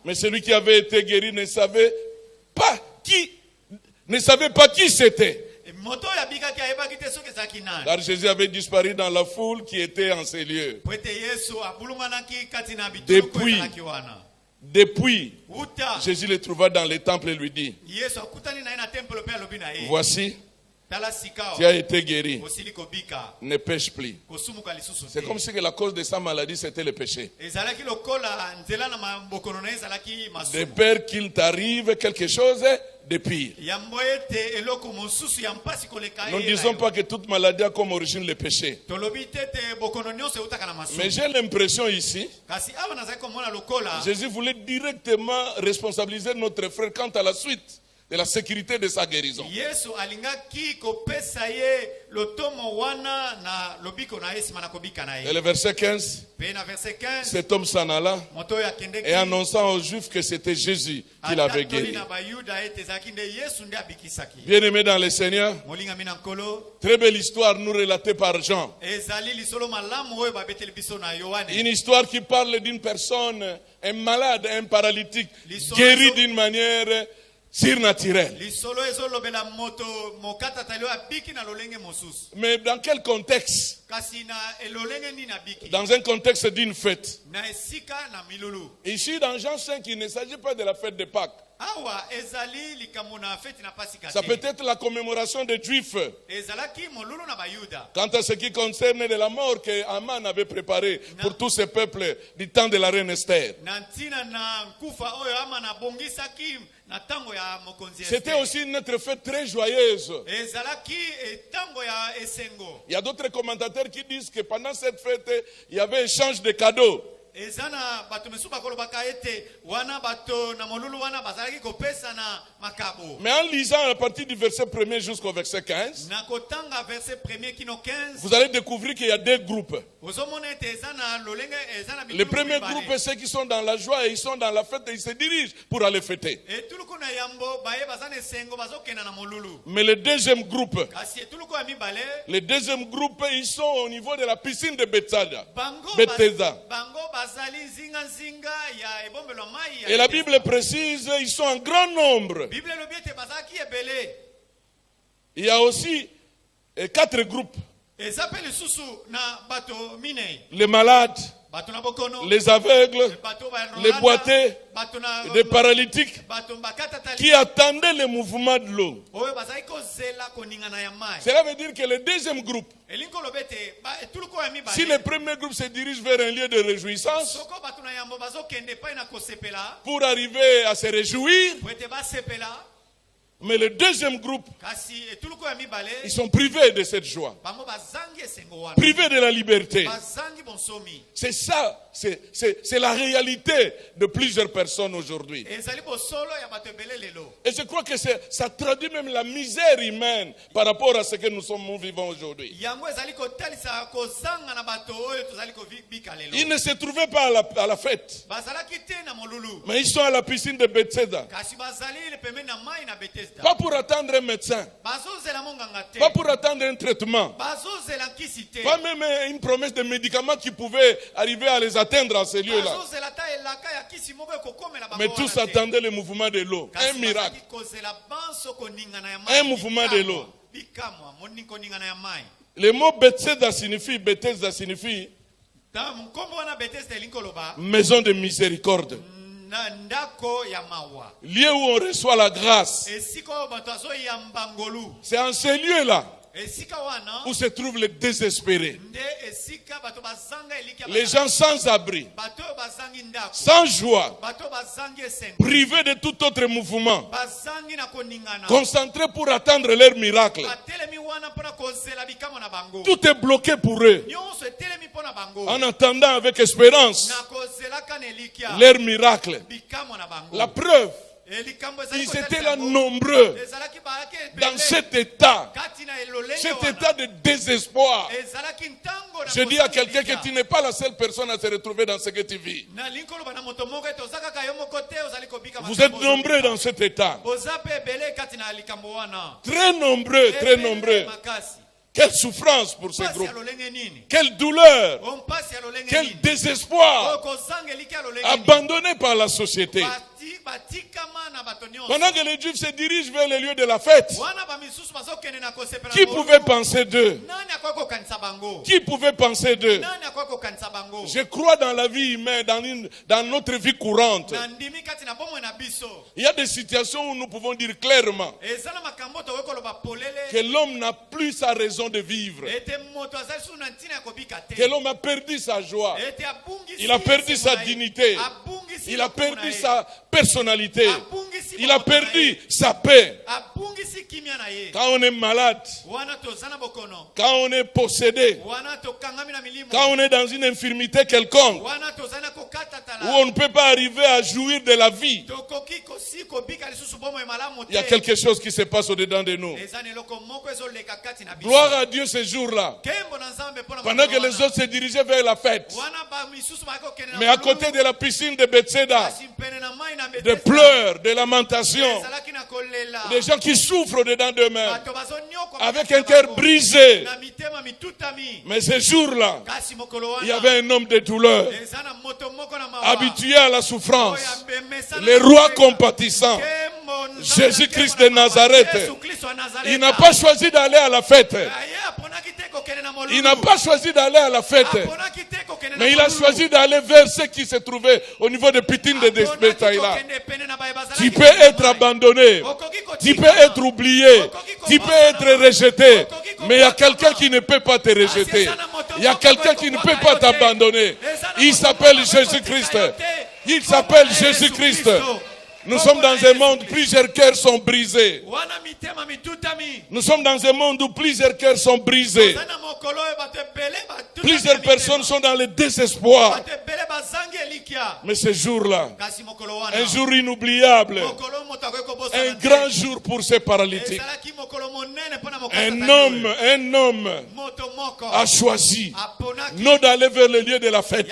Mais celui qui avait été guéri ne savait pas qui c'était. Car Jésus avait disparu dans la foule qui était en ces lieux. Depuis, Jésus le trouva dans les temples et lui dit, voici, tu as été guéri, ne pêche plus. C'est comme si la cause de sa maladie c'était le péché. De peur qu'il t'arrive quelque chose de pire. Nous ne disons pas que toute maladie a comme origine le péché. Mais j'ai l'impression ici, Jésus voulait directement responsabiliser notre frère quant à la suite de la sécurité de sa guérison. Et le verset 15, cet homme s'en alla et annonçant aux Juifs que c'était Jésus qui l'avait guéri. Bien-aimés dans le Seigneur, très belle histoire nous relatée par Jean. Une histoire qui parle d'une personne, un malade, un paralytique, guéri d'une manière surnaturel. Mais dans quel contexte? Dans un contexte d'une fête. Ici dans Jean 5, il ne s'agit pas de la fête de Pâques. Ça peut être la commémoration des Juifs. Quant à ce qui concerne de la mort que Haman avait préparé pour tous ces peuples du temps de la reine Esther. C'était aussi une autre fête très joyeuse. Il y a d'autres commentateurs qui disent que pendant cette fête, il y avait échange de cadeaux. Mais en lisant à partir du verset 1er jusqu'au verset 15, vous allez découvrir qu'il y a deux groupes. Le premier groupe, c'est ceux qui sont dans la joie et ils sont dans la fête et ils se dirigent pour aller fêter. Mais le deuxième groupe, ils sont au niveau de la piscine de Bethesda. Et la Bible précise, ils sont en grand nombre. Il y a aussi 4 groupes. Les malades, les aveugles, les boités, les paralytiques qui attendaient le mouvement de l'eau. Cela veut dire que le deuxième groupe, si le premier groupe se dirige vers un lieu de réjouissance pour arriver à se réjouir, mais le deuxième groupe, ils sont privés de cette joie, privés de la liberté. C'est ça, c'est la réalité de plusieurs personnes aujourd'hui. Et je crois que ça traduit même la misère humaine par rapport à ce que nous vivons aujourd'hui. Ils ne se trouvaient pas à la fête, mais ils sont à la piscine de Bethesda. Pas pour attendre un médecin, pas pour attendre un traitement, pas même une promesse de médicaments qui pouvait arriver à les atteindre à ces lieux-là. Mais tous attendaient le mouvement de l'eau, un miracle, un mouvement de l'eau. Le mot Bethesda signifie maison de miséricorde. Lieu où on reçoit la grâce. C'est en ces lieux-là où se trouvent les désespérés, les gens sans abri, sans joie, privés de tout autre mouvement, concentrés pour attendre leur miracle. Tout est bloqué pour eux, en attendant avec espérance leur miracle. La preuve, ils étaient là nombreux dans cet état de désespoir. Je dis à quelqu'un que tu n'es pas la seule personne à se retrouver dans ce que tu vis. Vous êtes nombreux dans cet état. Très nombreux, très nombreux. Quelle souffrance pour ce groupe. Quelle douleur. Quel désespoir. Abandonné par la société. Pendant que les Juifs se dirigent vers les lieux de la fête, qui pouvait penser d'eux? Qui pouvait penser d'eux? Je crois dans la vie humaine, dans notre vie courante. Il y a des situations où nous pouvons dire clairement que l'homme n'a plus sa raison de vivre. Que l'homme a perdu sa joie. Il a perdu sa dignité. Il a perdu sa personnalité. Il a perdu sa paix. Quand on est malade, quand on est possédé, quand on est dans une infirmité quelconque, où on ne peut pas arriver à jouir de la vie, il y a quelque chose qui se passe au-dedans de nous. Gloire à Dieu ce jour-là. Pendant que les autres se dirigeaient vers la fête, mais à côté de la piscine de Bethesda, de pleurs, de lamentations, des gens qui souffrent dedans d'eux-mêmes, avec un cœur brisé. Mais ce jour-là, il y avait un homme de douleur, habitué à la souffrance, le roi compatissant, Jésus-Christ de Nazareth. Il n'a pas choisi d'aller à la fête. Il n'a pas choisi d'aller à la fête. Mais il a choisi d'aller vers ceux qui se trouvaient au niveau de Pitine de Bethsaïda. Tu peux être abandonné, tu peux être oublié, tu peux être rejeté, mais il y a quelqu'un qui ne peut pas te rejeter. Il y a quelqu'un qui ne peut pas t'abandonner. Il s'appelle Jésus-Christ. Il s'appelle Jésus-Christ. Nous sommes dans un monde où plusieurs cœurs sont brisés. Nous sommes dans un monde où plusieurs cœurs sont brisés. Plusieurs personnes sont dans le désespoir. Mais ce jour-là, un jour inoubliable, un grand jour pour ces paralytiques. Un homme a choisi non d'aller vers le lieu de la fête,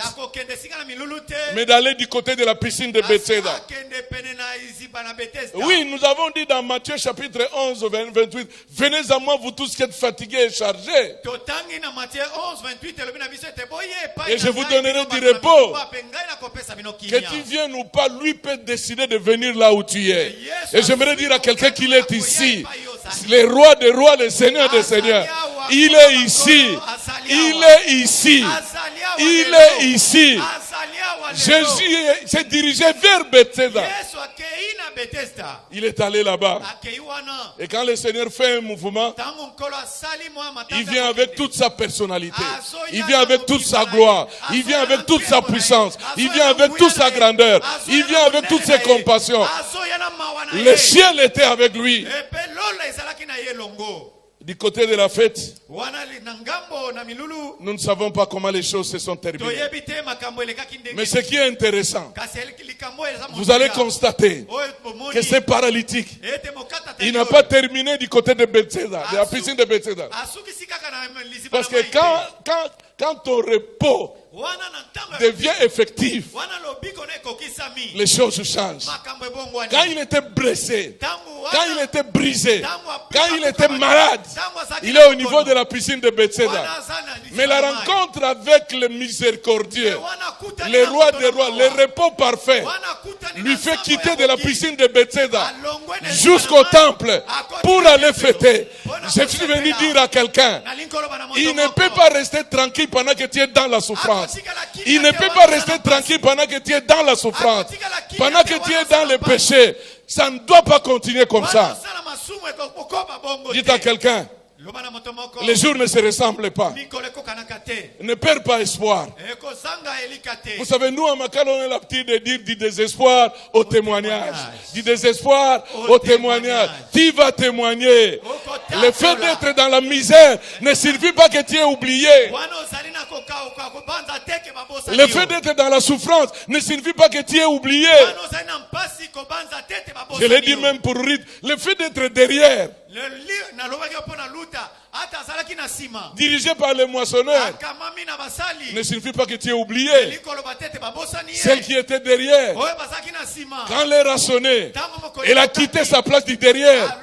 mais d'aller du côté de la piscine de Bethsaïda. Oui, nous avons dit dans Matthieu chapitre 11, 28, venez à moi vous tous qui êtes fatigués et chargés, et je vous donnerai du repos. Que tu viennes ou pas, lui peut décider de venir là où tu es. Et j'aimerais dire à quelqu'un qu'il est ici. Le roi des rois, le seigneur des seigneurs. Il est ici. Il est ici. Il est ici. Jésus s'est dirigé vers Bethsaïda. Il est allé là-bas. Et quand le Seigneur fait un mouvement, il vient avec toute sa personnalité. Il vient avec toute sa gloire. Il vient avec toute sa puissance. Il vient avec toute sa grandeur. Il vient avec toutes ses compassions. Le ciel était avec lui. Du côté de la fête, nous ne savons pas comment les choses se sont terminées. Mais ce qui est intéressant, vous allez constater que ce paralytique, il n'a pas terminé du côté de Bethsaïda, de la piscine de Bethsaïda. Parce que quand ton repos devient effectif, les choses changent. Quand il était blessé, quand il était brisé, quand il était malade, il est au niveau de la piscine de Bethsaïda. Mais la rencontre avec le miséricordieux, le roi des rois, le repos parfait, lui fait quitter de la piscine de Bethsaïda jusqu'au temple pour aller fêter. Je suis venu dire à quelqu'un, il ne peut pas rester tranquille pendant que tu es dans la souffrance. Il ne peut pas rester tranquille pendant que tu es dans la souffrance. Pendant que tu es dans le péché. Ça ne doit pas continuer comme ça. Dites à quelqu'un, les jours ne se ressemblent pas. Ne perds pas espoir. Vous savez, nous, à Makala, on a l'habitude de dire du désespoir au témoignage. Du désespoir au témoignage. Tu vas témoigner. Le fait d'être dans la misère ne signifie pas que tu es oublié. Le fait d'être dans la souffrance ne signifie pas que tu es oublié. Je l'ai dit même pour Ruth. Le fait d'être derrière, dirigé par les moissonneurs, ne signifie pas que tu es oublié. Celle qui était derrière, quand l'heure a sonné, elle a quitté sa place du derrière.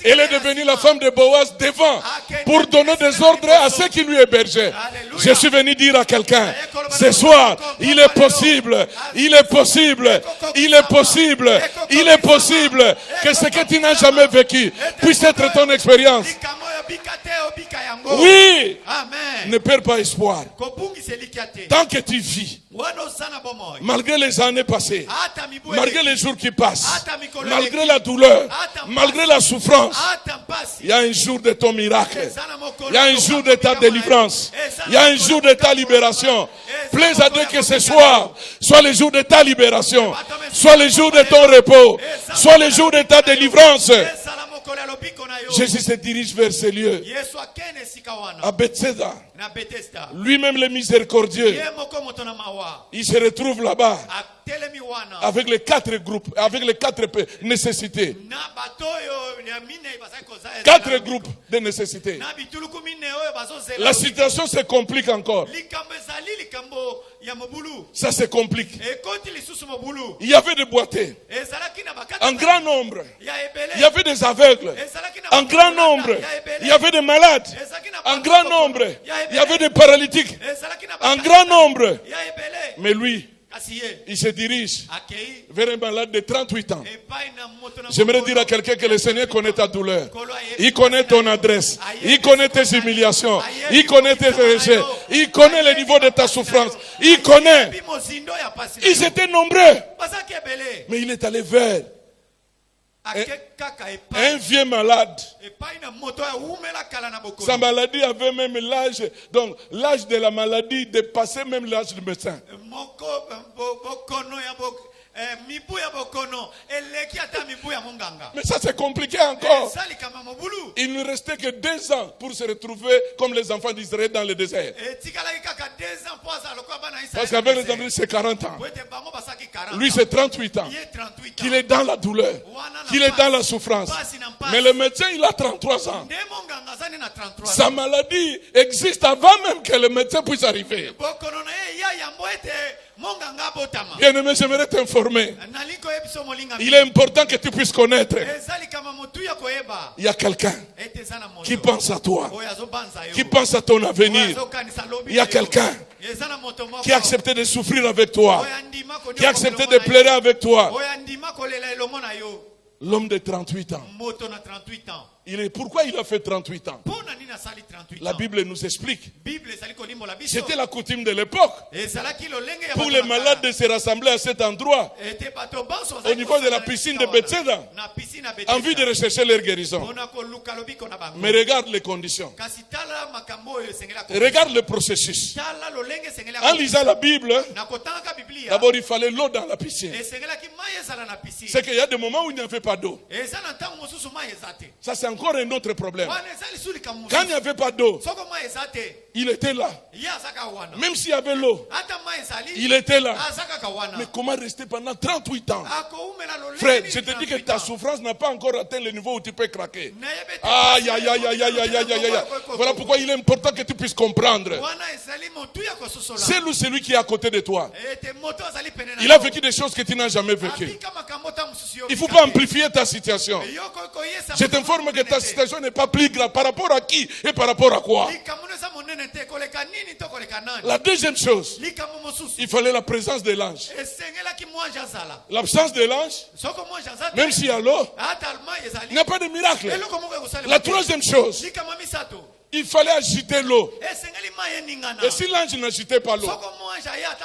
Elle est devenue la femme de Boaz devant pour donner des ordres à ceux qui lui hébergeaient. Je suis venu dire à quelqu'un, ce soir, il est possible, il est possible, il est possible, il est possible que ce que tu n'as jamais vécu puisse être ton expérience. Oui, amen. Ne perds pas espoir. Tant que tu vis, malgré les années passées, malgré les jours qui passent, malgré la douleur, malgré la souffrance, il y a un jour de ton miracle. Il y a un jour de ta délivrance. Il y a un jour de ta libération. Plaise à Dieu que ce soir soit le jour de ta libération, soit le jour de ton repos, soit le jour de ta délivrance. Jésus se dirige vers ces lieux. À Bethsaïda, lui-même le miséricordieux, il se retrouve là-bas avec les 4 groupes, avec les 4 nécessités. 4 groupes de nécessités. La situation se complique encore. Ça se complique. Il y avait des boiteux en grand nombre. Il y avait des aveugles en grand nombre. Il y avait des malades en grand nombre. Il y avait des paralytiques en grand nombre. Mais lui, il se dirige vers un malade de 38 ans. J'aimerais dire à quelqu'un que le Seigneur connaît ta douleur. Il connaît ton adresse. Il connaît tes humiliations. Il connaît tes rejets. Il connaît le niveau de ta souffrance. Il connaît. Ils étaient nombreux. Mais il est allé vers un vieux malade. Sa maladie avait même l'âge. Donc l'âge de la maladie dépassait même l'âge du médecin. Mais ça c'est compliqué encore. Il ne restait que 2 ans pour se retrouver comme les enfants d'Israël dans le désert. Parce qu'avec les enfants c'est 40 ans. Lui c'est 38 ans. Qu'il est dans la douleur. Qu'il est dans la souffrance. Mais le médecin il a 33 ans. Sa maladie existe avant même que le médecin puisse arriver. Bien aimé, j'aimerais t'informer. Il est important que tu puisses connaître. Il y a quelqu'un qui pense à toi, qui pense à ton avenir. Il y a quelqu'un qui a accepté de souffrir avec toi, qui a accepté de pleurer avec toi. L'homme de 38 ans. Pourquoi il a fait 38 ans? La Bible nous explique. C'était la coutume de l'époque. Pour les malades de se rassembler à cet endroit, au niveau de la piscine de Bethesda, en vue de rechercher leur guérison. Mais regarde les conditions. Regarde le processus. En lisant la Bible, d'abord il fallait l'eau dans la piscine. C'est qu'il y a des moments où il n'y avait pas d'eau. Ça c'est encore un autre problème. Quand il n'y avait pas d'eau, il était là. Même s'il y avait l'eau, il était là. Mais comment rester pendant 38 ans? Frère, je te dis que ta souffrance n'a pas encore atteint le niveau où tu peux craquer. Aïe, aïe, aïe, aïe, aïe, aïe, aïe, aïe. Voilà pourquoi il est important que tu puisses comprendre. C'est celui qui est à côté de toi. Il a vécu des choses que tu n'as jamais vécues. Il ne faut pas amplifier ta situation. Je t'informe que ta situation n'est pas plus grave. Par rapport à qui et par rapport à quoi? La deuxième chose, il fallait la présence de l'ange. L'absence de l'ange, même s'il y a l'eau, il n'y a pas de miracle. La troisième chose, il fallait agiter l'eau. Et si l'ange n'agitait pas l'eau,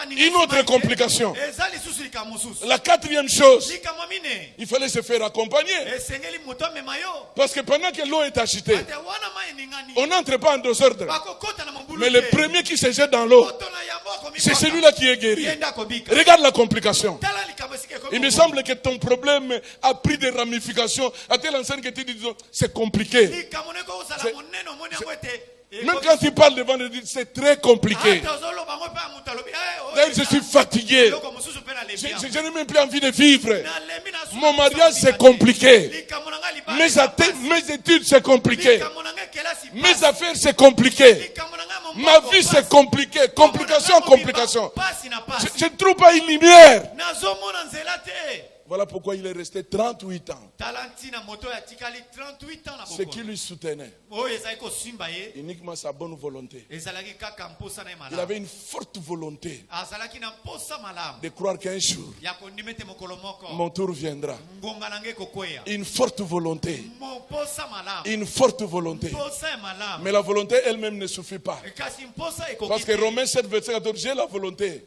une autre complication. La quatrième chose, il fallait se faire accompagner. Parce que pendant que l'eau est agitée, on n'entre pas en désordre. Mais le premier qui se jette dans l'eau, c'est celui-là qui est guéri. Regarde la complication. Il me semble que ton problème a pris des ramifications. À telle enseigne que tu dis, c'est compliqué. Même quand tu parles devant Dieu, c'est très compliqué. D'ailleurs, je suis fatigué. Je n'ai même plus envie de vivre. Mon mariage, c'est compliqué. Mes études, c'est compliqué. Mes affaires, c'est compliqué. Ma vie, c'est compliqué. Complication. Je ne trouve pas une lumière. Voilà pourquoi il est resté 38 ans. Ce qui lui soutenait, uniquement sa bonne volonté. Il avait une forte volonté de croire qu'un jour, mon tour viendra. Une forte volonté. Une forte volonté. Mais la volonté elle-même ne suffit pas. Parce que Romains 7, verset 14, j'ai la volonté,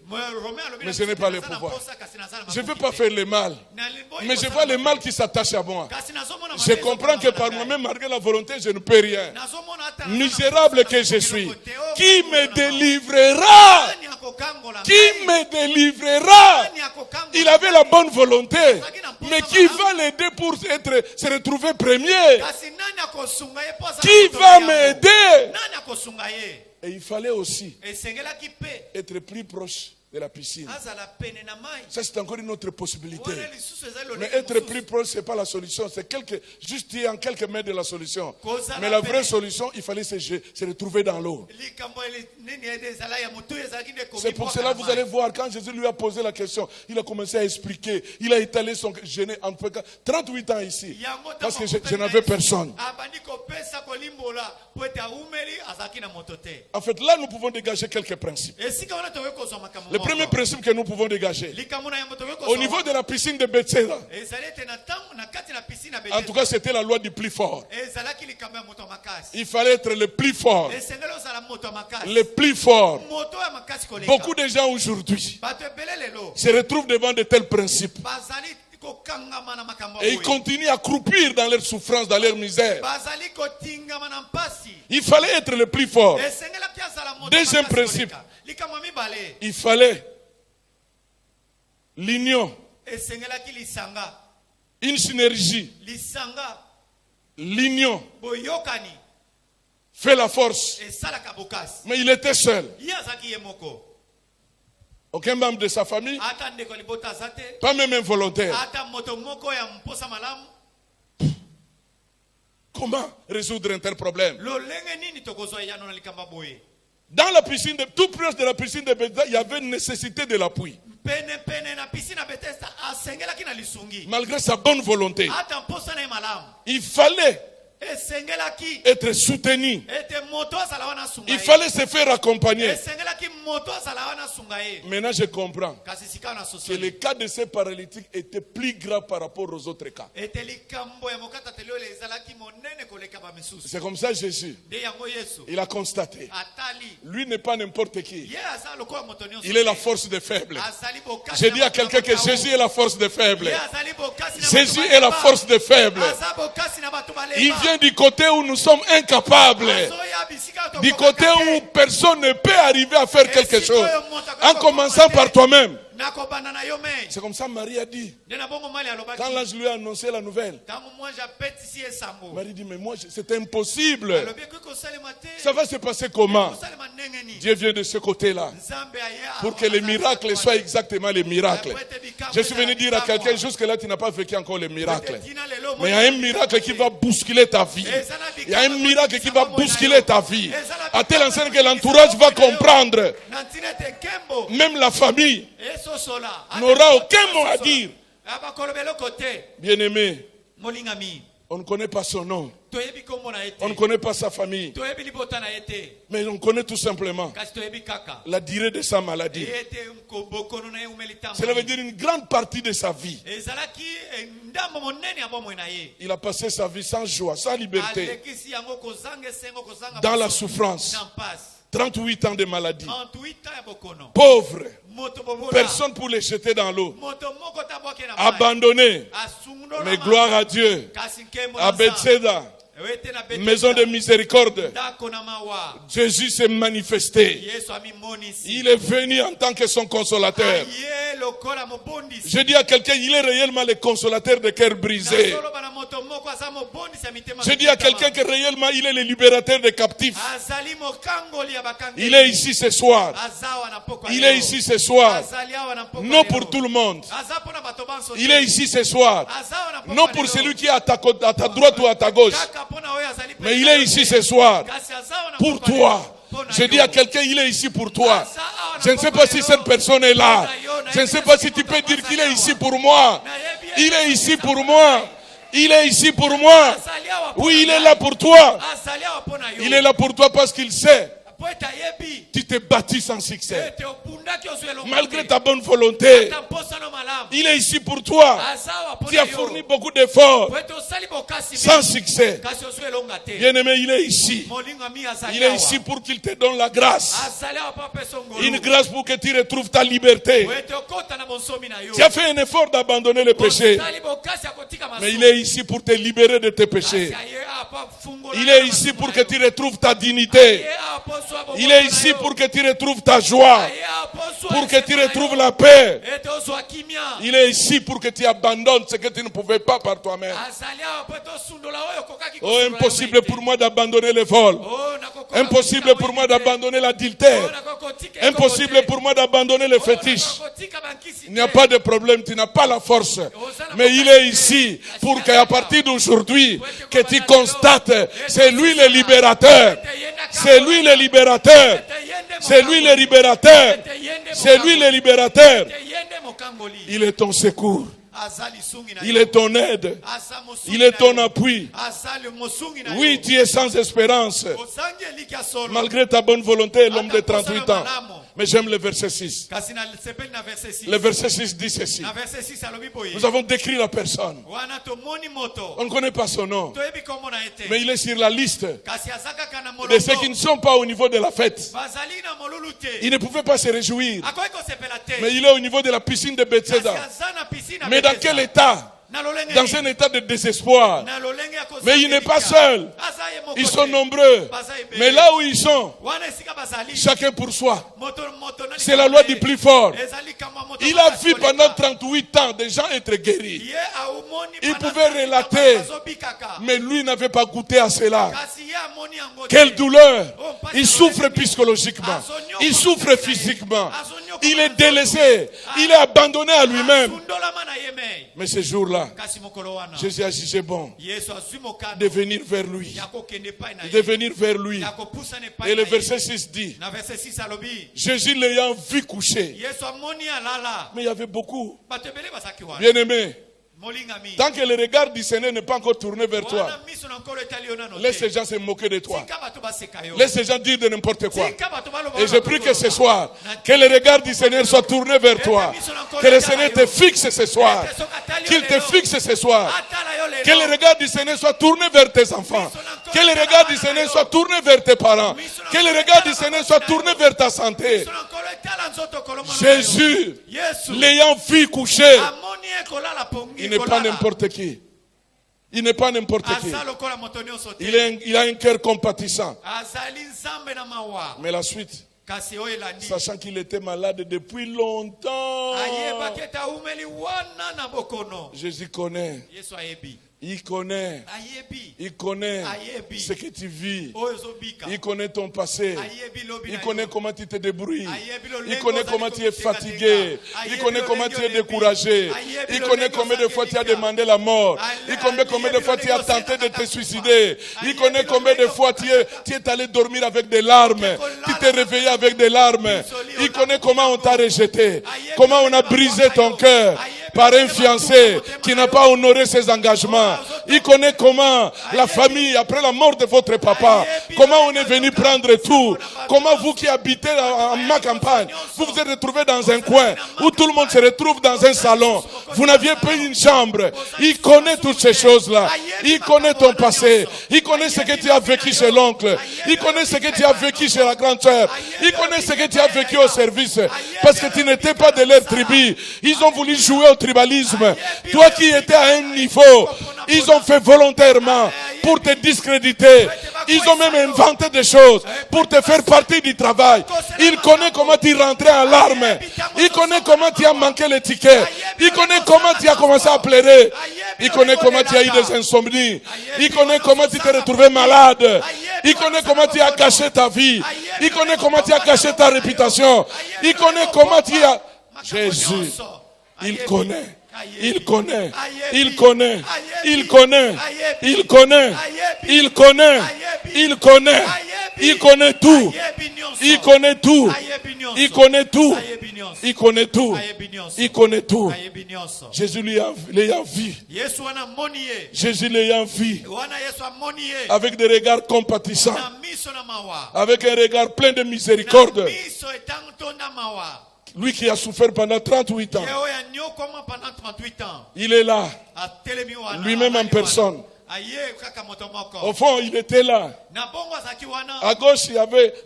mais ce n'est pas le pouvoir. Je ne veux pas faire le mal, mais je vois le mal qui s'attache à moi. Je comprends que par moi-même, malgré la volonté, je ne peux rien. Misérable que je suis, qui me délivrera? Qui me délivrera? Il avait la bonne volonté, mais qui va l'aider pour se retrouver premier? Qui va m'aider? Et il fallait aussi être plus proche de la piscine. Ça c'est encore une autre possibilité. Mais être plus proche, ce n'est pas la solution. C'est juste en quelques mètres de la solution. Mais la vraie solution, il fallait se retrouver dans l'eau. C'est pour cela que vous allez voir, quand Jésus lui a posé la question, il a commencé à expliquer. Il a étalé son jeûne en 38 ans ici. Parce que je n'avais personne. En fait, là, nous pouvons dégager quelques principes. Le premier principe que nous pouvons dégager, au niveau de la piscine de Bethsaida, en tout cas c'était la loi du plus fort. Il fallait être le plus fort. Le plus fort. Beaucoup de gens aujourd'hui se retrouvent devant de tels principes. Et ils continuent à croupir dans leur souffrance, dans leur misère. Il fallait être le plus fort. Deuxième principe, il fallait l'union, une synergie. L'union fait la force. Mais il était seul. Aucun membre de sa famille, pas même un volontaire. Comment résoudre un tel problème? Dans la piscine, tout proche de la piscine de Bethsaida, il y avait une nécessité de l'appui. Malgré sa bonne volonté, il fallait être soutenu. Il fallait se faire accompagner. Maintenant je comprends que le cas de ces paralytiques était plus grave par rapport aux autres cas. C'est comme ça Jésus, il a constaté, lui n'est pas n'importe qui. Il est la force des faibles. J'ai dit à quelqu'un que Jésus est la force des faibles. Jésus est la force des faibles. Il vient du côté où nous sommes incapables, du côté où personne ne peut arriver à faire quelque chose, en commençant par toi-même. C'est comme ça Marie a dit. Quand l'ange lui a annoncé la nouvelle, Marie dit, mais moi c'est impossible. Ça va se passer comment? Dieu vient de ce côté-là pour que les miracles soient exactement les miracles. Je suis venu dire à quelqu'un, jusque-là tu n'as pas vécu encore les miracles. Mais il y a un miracle qui va bousculer ta vie. Il y a un miracle qui va bousculer ta vie. À tel enseigne que l'entourage va comprendre. Même la famille n'aura aucun mot à dire. Bien-aimé, on ne connaît pas son nom. On ne connaît pas sa famille. Mais on connaît tout simplement la durée de sa maladie. Cela veut dire une grande partie de sa vie. Il a passé sa vie sans joie, sans liberté, dans la souffrance. 38 ans de maladie. Pauvre. Personne pour les jeter dans l'eau. Abandonné. Mais gloire à Dieu. À Bethsaida, maison de miséricorde, Jésus s'est manifesté. Il est venu en tant que son consolateur. Je dis à quelqu'un, il est réellement le consolateur de cœur brisé. Je dis à quelqu'un que réellement il est le libérateur des captifs. Il est ici ce soir. Il est ici ce soir. Non pour tout le monde. Il est ici ce soir. Non pour celui qui est à ta droite ou à ta gauche. Mais il est ici ce soir pour toi. Je dis à quelqu'un, il est ici pour toi. Je ne sais pas si cette personne est là. Je ne sais pas si tu peux dire qu'il est ici pour moi. Il est ici pour moi. Il est ici pour moi. Oui, il est là pour toi. Il est là pour toi parce qu'il sait. Tu t'es battu sans succès. Malgré ta bonne volonté, il est ici pour toi. Tu as fourni beaucoup d'efforts sans succès. Bien-aimé, il est ici. Il est ici pour qu'il te donne la grâce. Une grâce pour que tu retrouves ta liberté. Tu as fait un effort d'abandonner le péché. Mais il est ici pour te libérer de tes péchés. Il est ici pour que tu retrouves ta dignité. Il est ici pour que tu retrouves ta joie, pour que tu retrouves la paix. Il est ici pour que tu abandonnes ce que tu ne pouvais pas par toi-même. Oh, impossible pour moi d'abandonner le vol. Impossible pour moi d'abandonner l'adultère. Impossible pour moi d'abandonner le fétiche. Il n'y a pas de problème, tu n'as pas la force. Mais il est ici pour qu'à partir d'aujourd'hui, que tu constates, c'est lui le libérateur. C'est lui le libérateur. C'est lui le libérateur. C'est lui le libérateur. Il est ton secours. Il est ton aide. Il est ton appui. Oui, tu es sans espérance. Malgré ta bonne volonté, l'homme de 38 ans. Mais j'aime le verset 6. Le verset 6 dit ceci. Nous avons décrit la personne. On ne connaît pas son nom. Mais il est sur la liste de ceux qui ne sont pas au niveau de la fête. Il ne pouvait pas se réjouir. Mais il est au niveau de la piscine de Bethesda. Mais dans quel état? Dans un état de désespoir. Mais il n'est pas seul. Ils sont nombreux. Mais là où ils sont, chacun pour soi. C'est la loi du plus fort. Il a vu pendant 38 ans des gens être guéris. Il pouvait relater. Mais lui n'avait pas goûté à cela. Quelle douleur. Il souffre psychologiquement. Il souffre physiquement. Il est délaissé. Il est abandonné à lui-même. Mais ce jour-là, Jésus a jugé bon de venir vers lui. De venir vers lui. Et le verset 6 dit, Jésus l'ayant vu coucher. Mais il y avait beaucoup. Bien-aimé, tant que le regard du Seigneur n'est pas encore tourné vers toi, laisse ces gens se moquer de toi. Laisse ces gens dire de n'importe quoi. Et je prie que ce soir, que le regard du Seigneur soit tourné vers toi. Que le Seigneur te fixe ce soir. Qu'il te fixe ce soir. Que le regard du Seigneur soit tourné vers tes enfants. Que le regard du Seigneur soit tourné vers tes parents. Que le regard du Seigneur soit tourné vers ta santé. Jésus, l'ayant vu coucher, il n'est pas n'importe qui. Il n'est pas n'importe qui. Il a un cœur compatissant. Mais la suite, sachant qu'il était malade depuis longtemps, Jésus connaît. Il connaît ce que tu vis. Il connaît ton passé. Il connaît comment tu te débrouilles. Il connaît comment tu es fatigué. Il connaît comment tu es découragé. Il connaît combien de fois tu as demandé la mort. Il connaît combien de fois tu as tenté de te suicider. Il connaît combien de fois tu es allé dormir avec des larmes. Tu t'es réveillé avec des larmes. Il connaît comment on t'a rejeté. Comment on a brisé ton cœur par un fiancé qui n'a pas honoré ses engagements. Il connaît comment la famille, après la mort de votre papa, comment on est venu prendre tout. Comment vous qui habitez en ma campagne, vous vous êtes retrouvés dans un coin où tout le monde se retrouve dans un salon. Vous n'aviez pas une chambre. Il connaît toutes ces choses-là. Il connaît ton passé. Il connaît ce que tu as vécu chez l'oncle. Il connaît ce que tu as vécu chez la grande sœur. Il connaît ce que tu as vécu au service. Parce que tu n'étais pas de leur tribu. Ils ont voulu jouer au tribalisme. Toi qui étais à un niveau, ils ont fait volontairement pour te discréditer. Ils ont même inventé des choses pour te faire partie du travail. Il connaît comment tu rentrais en larmes. Il connaît comment tu as manqué les tickets. Il connaît comment tu as commencé à pleurer. Il connaît comment tu as eu des insomnies. Il connaît comment tu t'es retrouvé malade. Il connaît comment tu as caché ta vie. Il connaît comment tu as caché ta réputation. Il connaît comment tu as... Jésus, il connaît. Il connaît, il connaît, il connaît, il connaît, il connaît, il connaît, il connaît tout, il connaît tout, il connaît tout, il connaît tout, il connaît tout. Jésus l'ayant vu, Jésus l'ayant vu, avec des regards compatissants, avec un regard plein de miséricorde. Lui qui a souffert pendant 38 ans. Il est là. Lui-même en personne. Au fond, il était là. À gauche,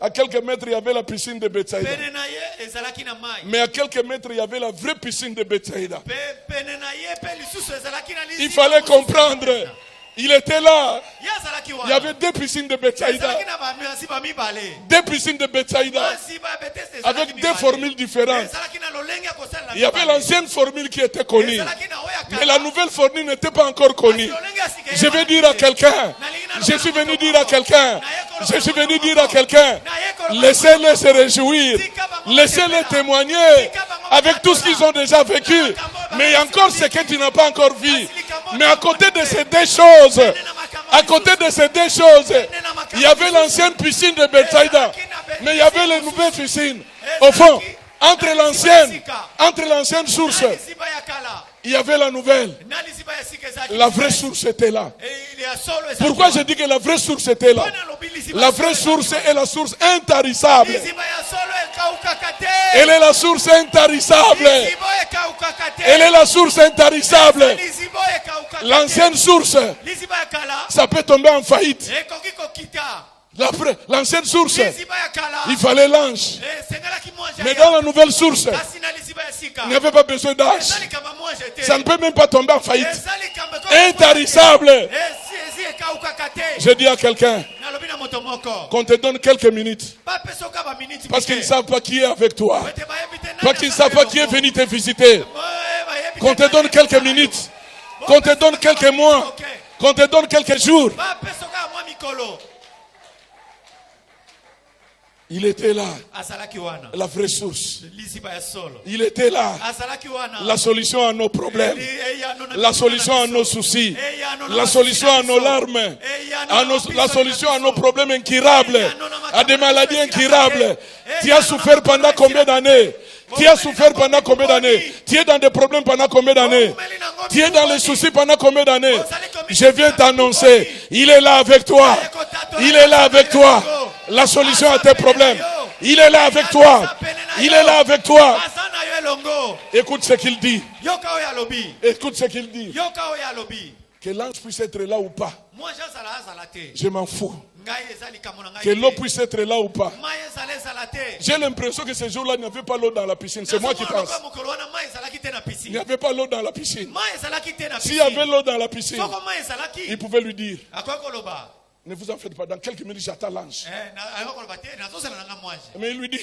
à quelques mètres, il y avait la piscine de Bethsaïda. Mais à quelques mètres, il y avait la vraie piscine de Bethsaïda. Il fallait comprendre. Il était là. Il y avait deux piscines de Bethsaïda. Deux piscines de Bethsaïda. Avec deux formules différentes. Il y avait l'ancienne formule qui était connue. Mais la nouvelle formule n'était pas encore connue. Je vais dire à quelqu'un. Je suis venu dire à quelqu'un. Je suis venu dire à quelqu'un. Laissez-les se réjouir. Laissez-les témoigner avec tout ce qu'ils ont déjà vécu. Mais il y a encore ce que tu n'as pas encore vu. Mais à côté de ces deux choses, il y avait l'ancienne piscine de Bethsaïda, mais il y avait les nouvelles piscines. Au fond, entre l'ancienne source, il y avait la nouvelle. La vraie source était là. Pourquoi je dis que la vraie source était là? La vraie source est la source intarissable. Elle est la source intarissable. Elle est la source intarissable. L'ancienne source, ça peut tomber en faillite. L'ancienne source, il fallait l'ange. Mais dans la nouvelle source, il n'y avait pas besoin d'ange. Ça ne peut même pas tomber en faillite. Intarissable. Je dis à quelqu'un qu'on te donne quelques minutes. Parce qu'ils ne savent pas qui est avec toi. Parce qu'ils ne savent pas qui est venu te visiter. Qu'on te donne quelques minutes. Qu'on te donne quelques mois. Qu'on te donne quelques jours. Il était là, la vraie source. Il était là, la solution à nos problèmes, la solution à nos soucis, la solution à nos larmes, la solution à nos problèmes incurables, à des maladies incurables. Tu as souffert pendant combien d'années? Tu as souffert pendant combien d'années? Tu es dans des problèmes pendant combien d'années? Tu es dans les soucis pendant combien d'années? Je viens t'annoncer, il est là avec toi. Il est là avec toi. La solution à tes problèmes. Il est là avec toi. Il est là avec toi. Écoute ce qu'il dit. Écoute ce qu'il dit. Que l'ange puisse être là ou pas, je m'en fous. Que l'eau puisse être là ou pas. J'ai l'impression que ce jour-là, il n'y avait pas l'eau dans la piscine. C'est moi qui pense. Il n'y avait pas l'eau dans la piscine. S'il y avait l'eau dans la piscine, il pouvait lui dire: ne vous en faites pas, dans quelques minutes j'attends l'ange. Mais il lui dit: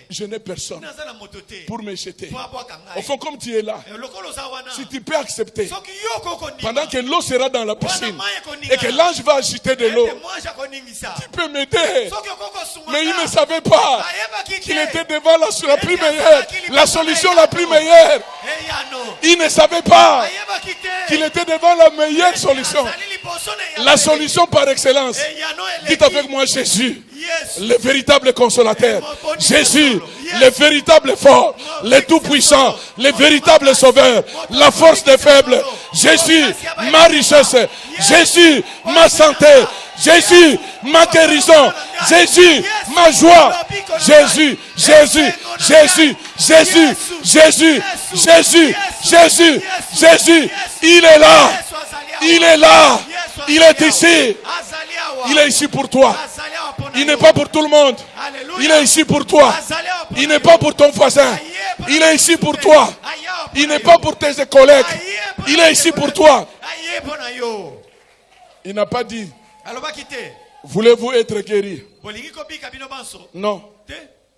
je n'ai personne pour me jeter. Au fond, comme tu es là, si tu peux accepter, pendant que l'eau sera dans la piscine et que l'ange va agiter de l'eau, tu peux m'aider. Mais il ne savait pas qu'il était devant la plus meilleure, la solution la plus meilleure. Il ne savait pas qu'il était devant la meilleure solution, la solution par excellence. Dites avec moi: Jésus, le véritable consolateur. Jésus, le véritable fort, le tout-puissant, le véritable sauveur, la force des faibles. Jésus, ma richesse. Jésus, ma santé. Jésus, ma guérison. Jésus, ma joie. Jésus, Jésus, Jésus, Jésus, Jésus, Jésus, Jésus, Jésus. Il est là. Il est là. Il est ici. Il est ici pour toi. Il n'est pas pour tout le monde. Il est ici pour toi. Il n'est pas pour ton voisin. Il est ici pour toi. Il n'est pas pour tes collègues. Il est ici pour toi. Il n'a pas dit: voulez-vous être guéri? Non.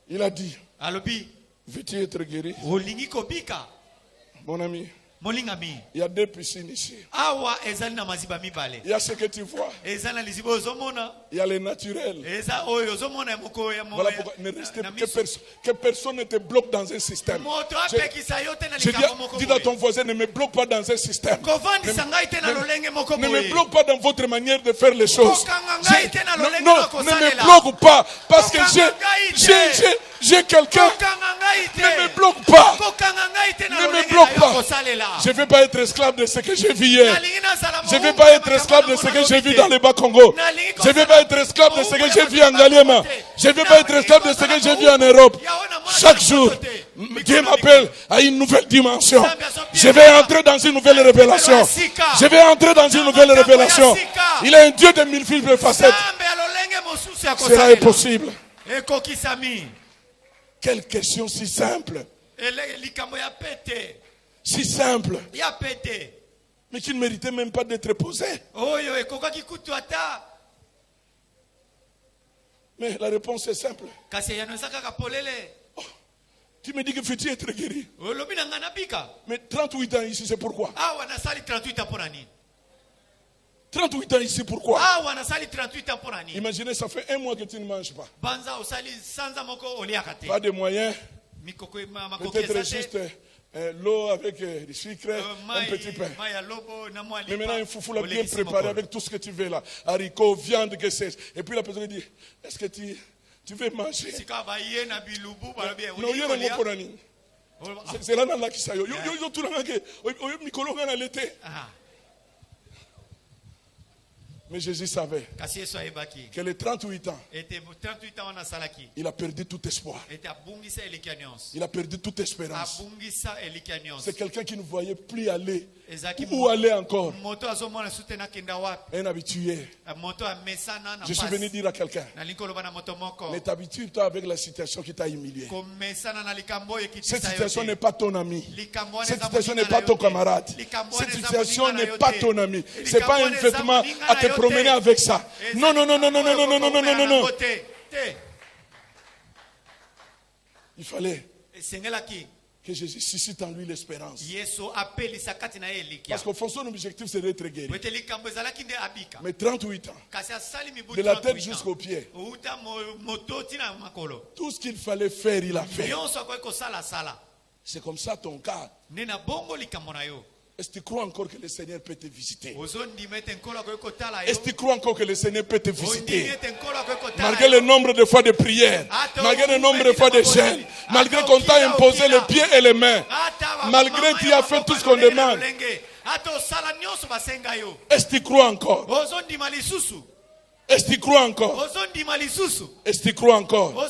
Il a dit: veux-tu être guéri? Mon ami, il y a deux piscines ici. Il y a ce que tu vois. Il y a le naturel. Voilà pourquoi que personne ne te bloque dans un système. Je dis à ton voisin: ne me bloque pas dans un système. Ne me bloque pas dans votre manière de faire les choses. Non, ne me bloque pas. Parce que j'ai quelqu'un. Ne me bloque pas. Ne me bloque pas. Je ne vais pas être esclave de ce que j'ai vu hier. Je ne vais pas être esclave de ce que j'ai vu dans les Bas-Congo. Je ne vais pas être esclave de ce que j'ai vu en Galiema. Je ne vais pas être esclave de ce que j'ai vu en Europe. Chaque jour, Dieu m'appelle à une nouvelle dimension. Je vais entrer dans une nouvelle révélation. Je vais entrer dans une nouvelle révélation. Il est un Dieu de multiples facettes. Cela est possible. Quelle question si simple. Si simple. Mais qui ne méritait même pas d'être posée. Mais la réponse est simple. Oh, tu me dis que veux-tu être guéri? Mais 38 ans ici, c'est pourquoi? 38 ans ici, pourquoi? Imaginez, ça fait un mois que tu ne manges pas. Pas de moyens. Peut-être juste l'eau avec du sucre, un petit pain. Mais maintenant, un foufou là bien préparé avec tout ce que tu veux là. Haricots, viande, que sais-je. Et puis la personne dit: est-ce que tu veux manger? Non, il y a un mot pour un. C'est là dans la qui ça yo tout là que Mikolo ngana l'été. Mais Jésus savait que les 38 ans, il a perdu tout espoir. Il a perdu toute espérance. C'est quelqu'un qui ne voyait plus aller. Où aller encore? Un habitué. Je suis venu dire à quelqu'un, ne t'habitue pas avec la situation qui t'a humilié. Cette situation n'est pas ton ami. Cette situation n'est pas ton camarade. Cette situation n'est pas ton ami. Ce n'est pas un vêtement à te promener avec ça. Non, non, non, non, non, non, non, non, non, non, non, non. Il fallait que Jésus suscite en lui l'espérance. Parce qu'au fond, son objectif, c'est d'être guéri. Mais 38 ans, de la tête jusqu'aux pieds, tout ce qu'il fallait faire, il a fait. C'est comme ça ton cas. Est-ce que tu crois encore que le Seigneur peut te visiter? Est-ce que tu crois encore que le Seigneur peut te visiter? Malgré le nombre de fois de prières, malgré le nombre de fois de jeûnes, malgré qu'on t'a imposé les pieds et les mains, malgré que tu as fait tout ce qu'on demande, est-ce que tu crois encore? Est-ce que tu crois encore? Est-ce que tu crois encore?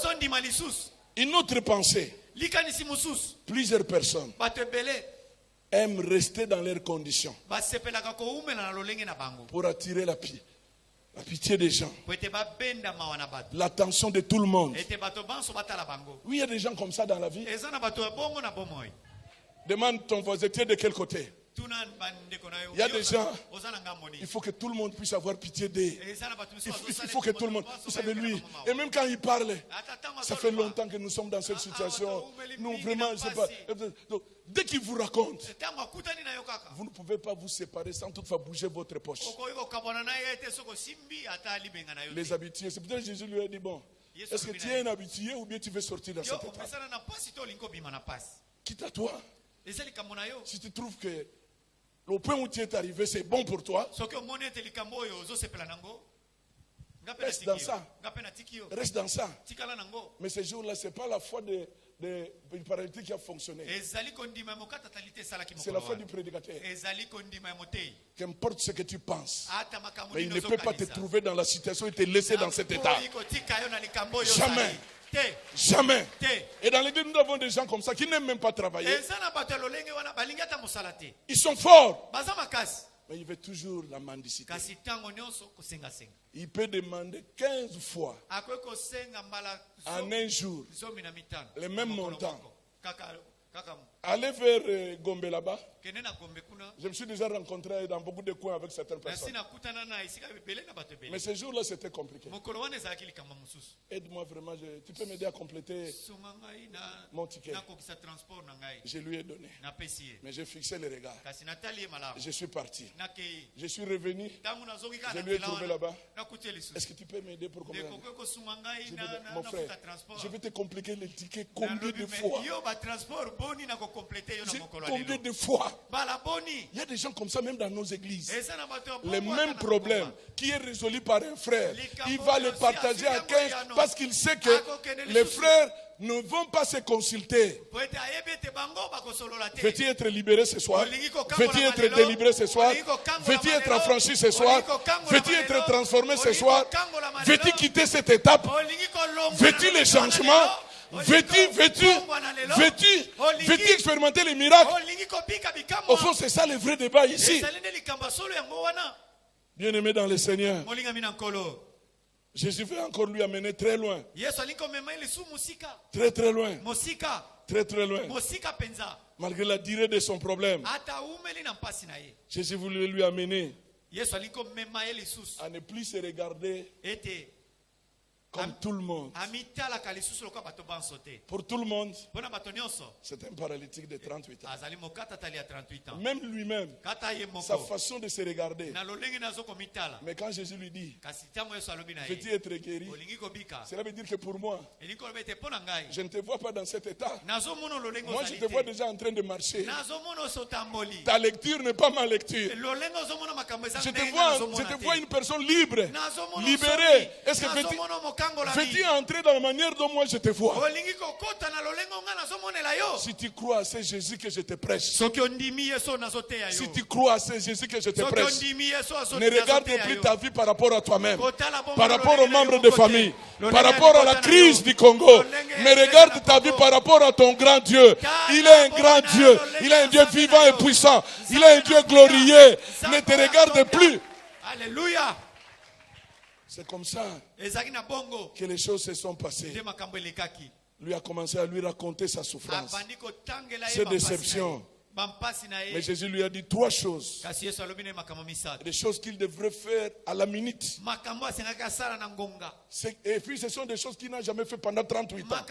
Une autre pensée. Plusieurs personnes aiment rester dans leurs conditions pour attirer la pitié des gens, l'attention de tout le monde. Oui, il y a des gens comme ça dans la vie. Demande ton voisin, tu es de quel côté? Il y a des gens, il faut que tout le monde puisse avoir pitié d'eux. Il faut que tout le monde, vous savez lui, et même quand il parle, ça fait longtemps que nous sommes dans cette situation. Nous vraiment, je sais pas. Donc, dès qu'il vous raconte, vous ne pouvez pas vous séparer sans toutefois bouger votre poche. Les habitués, c'est peut-être Jésus lui a dit, bon, est-ce que tu es un habitué ou bien tu veux sortir dans cet état? Quitte à toi. Si tu trouves que le point où tu es arrivé, c'est bon pour toi, reste dans ça. Reste dans ça. Mais ce jour-là, ce n'est pas la foi du paralytique qui a fonctionné. C'est la foi du prédicateur. Qu'importe ce que tu penses, mais il ne peut pas te trouver dans la situation et te laisser dans cet état. Jamais. Jamais. Et dans l'église, nous avons des gens comme ça qui n'aiment même pas travailler. Ils sont forts. Mais il veut toujours la mendicité. Il peut demander 15 fois en un jour les mêmes montants. Allez vers Gombe là-bas. Je me suis déjà rencontré dans beaucoup de coins avec certaines personnes. Mais ce jour-là, c'était compliqué. Aide-moi vraiment. Tu peux m'aider à compléter mon ticket. Je lui ai donné. Mais j'ai fixé les regards. Je suis parti. Je suis revenu. Je lui ai trouvé là-bas. Est-ce que tu peux m'aider pour combien? Mon frère, je vais te compliquer le ticket combien de fois? Combien de fois? Il y a des gens comme ça même dans nos églises. Le même problème qui est résolu par un frère, il va le partager à 15 parce qu'il sait que les frères ne vont pas se consulter. Veux-tu être libéré ce soir? Veux-tu être délivré ce soir? Veux-tu être affranchi ce soir? Veux-tu être transformé ce soir? Veux-tu quitter cette étape? Veux-tu les changements? Veux-tu expérimenter les miracles? Au fond, c'est ça le vrai débat ici. Bien-aimé dans le Seigneur, Jésus veut encore lui amener très loin. Très très loin. Très très loin. Malgré la durée de son problème, Jésus voulait lui amener à ne plus se regarder comme tout le monde. Pour tout le monde, c'est un paralytique de 38 ans. Même lui-même, sa façon de se regarder. Mais quand Jésus lui dit, veux-tu être guéri? Cela veut dire que pour moi, je ne te vois pas dans cet état. Moi, je te vois déjà en train de marcher. Ta lecture n'est pas ma lecture. Je te vois une personne libre, libérée. Est-ce que Veux-tu entrer dans la manière dont moi je te vois? Si tu crois à ce Jésus que je te prêche, si tu crois à ce Jésus que je te prêche, ne regarde plus ta vie par rapport à toi-même, par rapport aux membres de famille, par rapport à la crise du Congo, mais regarde ta vie par rapport à ton grand Dieu. Il est un grand Dieu, il est un Dieu vivant et puissant, il est un Dieu glorieux. Ne te regarde plus. Alléluia. C'est comme ça que les choses se sont passées. Lui a commencé à lui raconter sa souffrance, ses déceptions. Mais Jésus lui a dit 3 choses. Des choses qu'il devrait faire à la minute. Et puis ce sont des choses qu'il n'a jamais fait pendant 38 ans.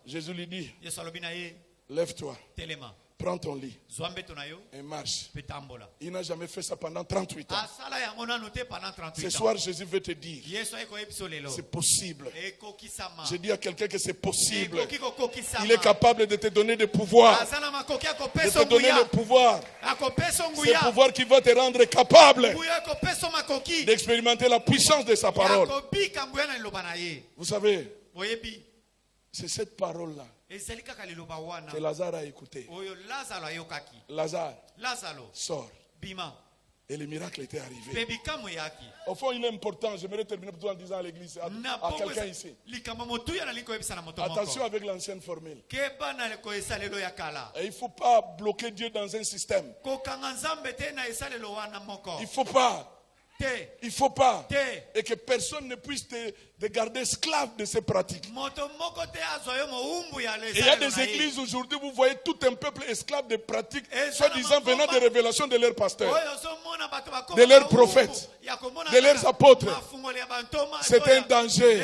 Jésus lui dit, lève-toi, prends ton lit et marche. Il n'a jamais fait ça pendant 38 ans. Ce soir, Jésus veut te dire, c'est possible. Je dis à quelqu'un que c'est possible. Il est capable de te donner des pouvoirs. De te donner le pouvoir. C'est le pouvoir qui va te rendre capable d'expérimenter la puissance de sa parole. Vous savez, c'est cette parole-là que Lazare a écouté. Lazare sort. Et le miracle était arrivé. Au fond, il est important. J'aimerais terminer plutôt en disant à l'église, à quelqu'un ici. Attention avec l'ancienne formule. Et il ne faut pas bloquer Dieu dans un système. Il ne faut pas. Et que personne ne puisse te garder esclave de ces pratiques. Et il y a des églises aujourd'hui, vous voyez tout un peuple esclave de pratiques, soi-disant venant des révélations de leurs pasteurs, de leurs prophètes, de leurs apôtres. C'est un danger.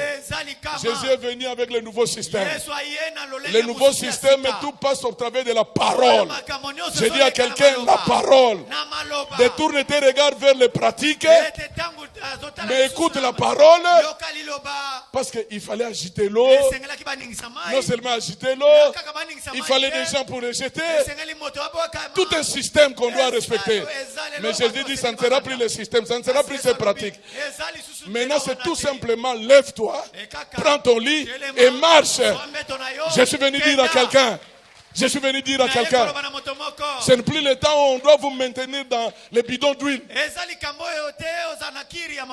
Jésus est venu avec le nouveau système. Le nouveau système, tout passe au travers de la parole. Je dis à quelqu'un, la parole. Détourne tes regards vers les pratiques, mais écoute la parole. Parce qu'il fallait agiter l'eau. Non seulement agiter l'eau, il fallait des gens pour les jeter. Tout un système qu'on doit respecter. Mais Jésus dit, ça ne sera plus le système, ça ne sera plus ces pratiques. Maintenant, c'est tout simplement, lève-toi, prends ton lit et marche. Je suis venu dire à quelqu'un, ce n'est plus le temps où on doit vous maintenir dans les bidons d'huile.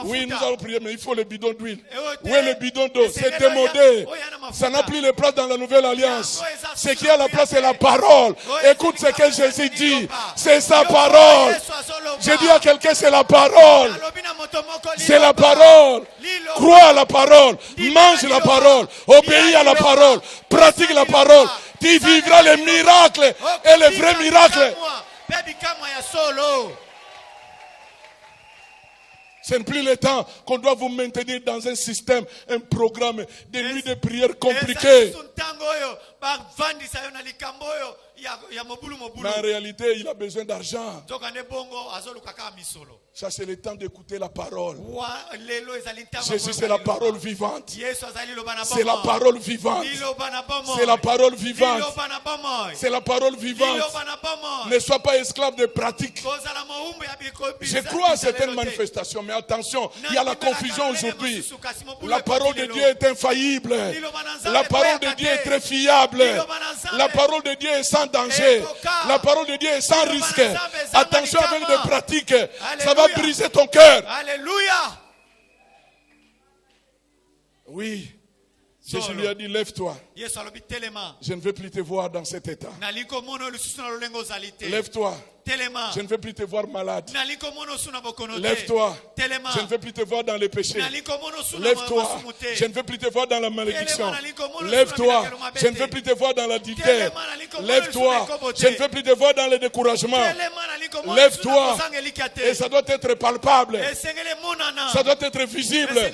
Oui, nous allons prier, mais il faut le bidon d'huile. Où est le bidon d'eau? C'est démodé. Ça n'a plus de place dans la nouvelle alliance. Ce qui a la place, c'est la parole. Écoute ce que Jésus dit. C'est sa parole. Je dis à quelqu'un, c'est la parole. C'est la parole. Crois à la parole. Mange la parole. Obéis à la parole. Pratique la parole. Tu vivras les miracles et les vrais miracles. Ce n'est plus le temps qu'on doit vous maintenir dans un système, un programme, des nuits de prière compliquées. Mais en réalité, il a besoin d'argent. Ça, c'est le temps d'écouter la parole. Jésus, c'est la parole vivante. C'est la parole vivante. C'est la parole vivante. C'est la parole vivante. Ne sois pas esclave des pratiques. Je crois à certaines manifestations, mais attention, il y a la confusion aujourd'hui. La parole de Dieu est infaillible. La parole de Dieu est très fiable. La parole de Dieu est sans danger. La parole de Dieu est sans risque. Attention avec des pratiques. Ça va briser ton cœur. Alléluia. Oui. Jésus lui a dit, lève-toi. Je ne veux plus te voir dans cet état. Lève-toi. Je ne veux plus te voir malade. Lève-toi. Je ne veux plus te voir dans les péchés. Lève-toi. Je ne veux plus te voir dans la malédiction. Lève-toi. Je ne veux plus te voir dans l'adultère. Lève-toi. Je ne veux plus te voir dans le découragement. Lève-toi. Et ça doit être palpable. Ça doit être visible.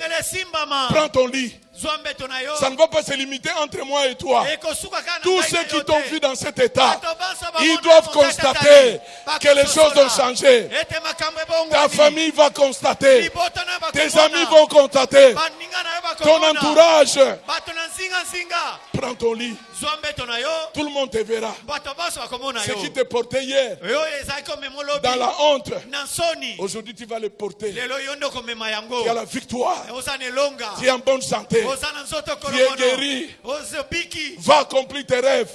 Prends ton lit. Ça ne va pas se limiter entre moi et toi. Tous ceux qui t'ont vu dans cet état, ils doivent constater que les choses ont changé. Ta famille va constater. Tes amis vont constater. Ton entourage. Prends ton lit. Tout le monde te verra. Ce qui te portait hier dans la honte, aujourd'hui tu vas le porter. Tu as la victoire. Tu es en bonne santé. Tu es guéri. Va accomplir tes rêves.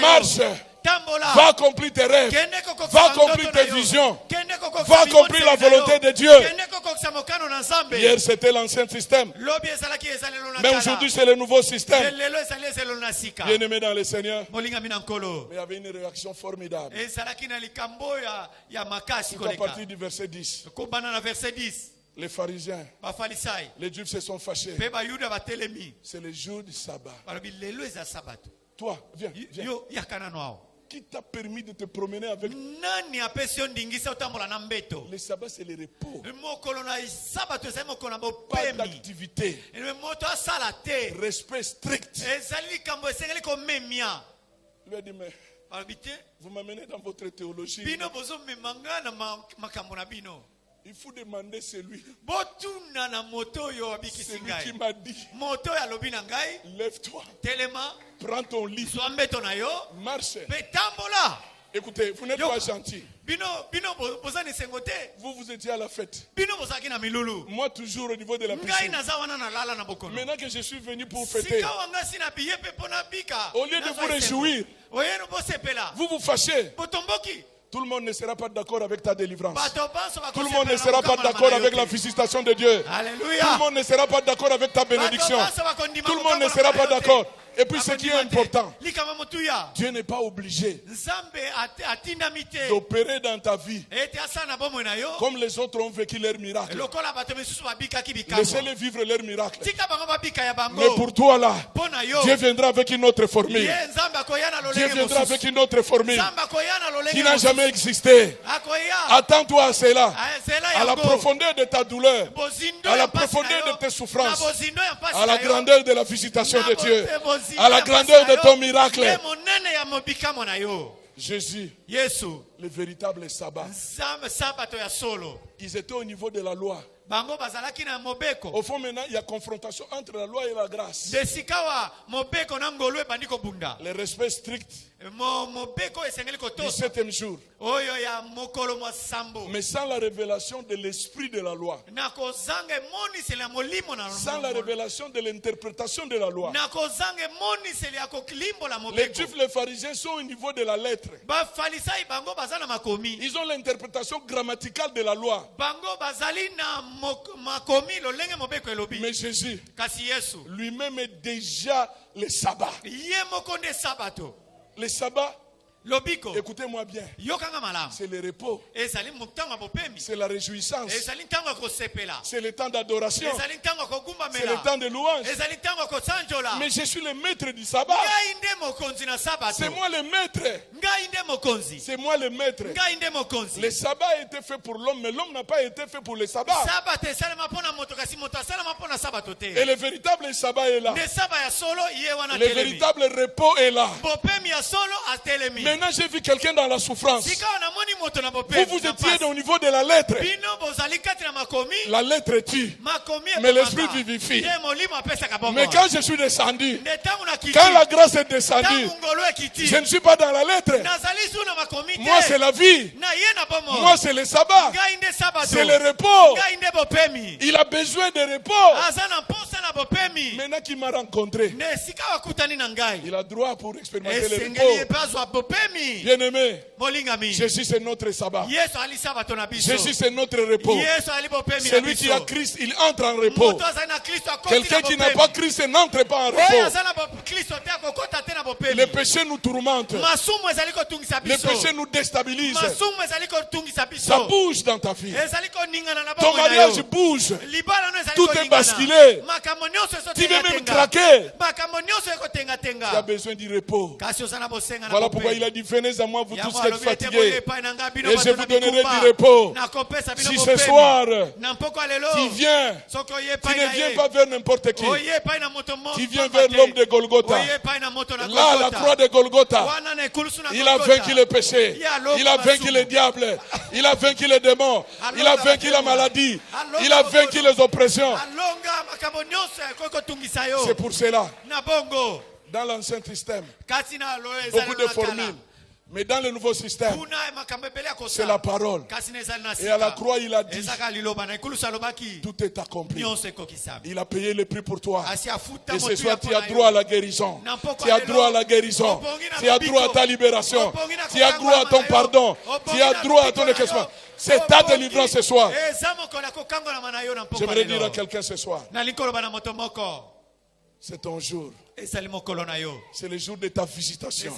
Marche. Va accomplir tes rêves. Va accomplir tes visions. Va accomplir la volonté de Dieu. Hier c'était l'ancien système, mais aujourd'hui c'est le nouveau système. Bien-aimé dans le Seigneur, il y avait une réaction formidable. Tout à partir du verset 10. Les pharisiens, les Juifs se sont fâchés. C'est le jour du sabbat. Toi, viens. Qui t'a permis de te promener avec? Le sabbat, c'est le repos. Pas d'activité. Respect strict. Il lui a dit, mais vous m'amenez dans votre théologie. Il faut demander celui qui m'a dit, lève-toi, prends ton lit, marche. Écoutez, vous n'êtes pas gentil. Vous étiez à la fête. Moi toujours au niveau de la piscine. Maintenant que je suis venu pour fêter, au lieu de vous réjouir, vous vous fâchez. Tout le monde ne sera pas d'accord avec ta délivrance. Tout le monde ne sera pas d'accord avec la visitation de Dieu. Tout le monde ne sera pas d'accord avec ta bénédiction. Tout le monde ne sera pas d'accord. Et puis ce qui est important, Dieu n'est pas obligé d'opérer dans ta vie comme les autres ont vécu leur miracle. Laissez-les vivre leur miracle. Mais pour toi là, Dieu viendra avec une autre formule. Dieu viendra avec une autre formule qui n'a jamais existé. Attends-toi à cela, à la profondeur de ta douleur, à la profondeur de tes souffrances, à la grandeur de la visitation de Dieu, à la grandeur de ton miracle. Jésus, le véritable sabbat. Ils étaient au niveau de la loi. Au fond, maintenant, il y a confrontation entre la loi et la grâce. Le respect strict du 7e jour. Mais sans la révélation de l'esprit de la loi. Sans la révélation de l'interprétation de la loi. Les Juifs, les pharisiens sont au niveau de la lettre. Ils ont l'interprétation grammaticale de la loi. Mais Jésus lui-même est déjà le sabbat. Le sabbat, écoutez-moi bien, c'est le repos, c'est la réjouissance, c'est le temps d'adoration, c'est le temps de louange. Mais je suis le maître du sabbat. C'est moi le maître. C'est moi le maître. Le sabbat a été fait pour l'homme, mais l'homme n'a pas été fait pour le sabbat. Et le véritable sabbat est là. Le véritable repos est là. Maintenant, j'ai vu quelqu'un dans la souffrance. Vous étiez au niveau de la lettre. La lettre tue, mais l'esprit vivifie. Mais quand je suis descendu, quand la grâce est descendue, je ne suis pas dans la lettre. Moi, c'est la vie. Moi, c'est le sabbat. C'est le repos. Il a besoin de repos. Maintenant qu'il m'a rencontré, il a droit pour expérimenter le repos. Bien-aimé, Jésus c'est notre sabbat. Jésus c'est notre repos. Celui qui a Christ, il entre en repos. Quelqu'un qui n'a pas Christ n'entre pas en repos. Le péché nous tourmente. Le péché nous déstabilise. Ça bouge dans ta vie. Ton mariage bouge. Tout est basculé. Tu veux même craquer. Tu as besoin du repos. Voilà pourquoi il a dit, venez à moi, vous tous qui êtes fatigués, et je vous donnerai du repos. Si ce soir, tu viens, tu ne viens pas vers n'importe qui. Tu viens vers l'homme de Golgotha. Là, la croix de Golgotha, il a vaincu le péché, il a vaincu le diable, il a vaincu les démons, il a vaincu la maladie, il a vaincu les oppressions. C'est pour cela, dans l'ancien système, beaucoup de formules. Mais dans le nouveau système, c'est la parole. Et à la croix, il a dit, tout est accompli. Il a payé le prix pour toi. Et ce soir, tu as droit à la guérison. Tu as droit à la guérison. Tu as droit à ta libération. Tu as droit à ton pardon. Tu as droit à ton équestement. C'est ta délivrance ce soir. J'aimerais dire à quelqu'un ce soir, c'est ton jour. C'est le jour de ta visitation.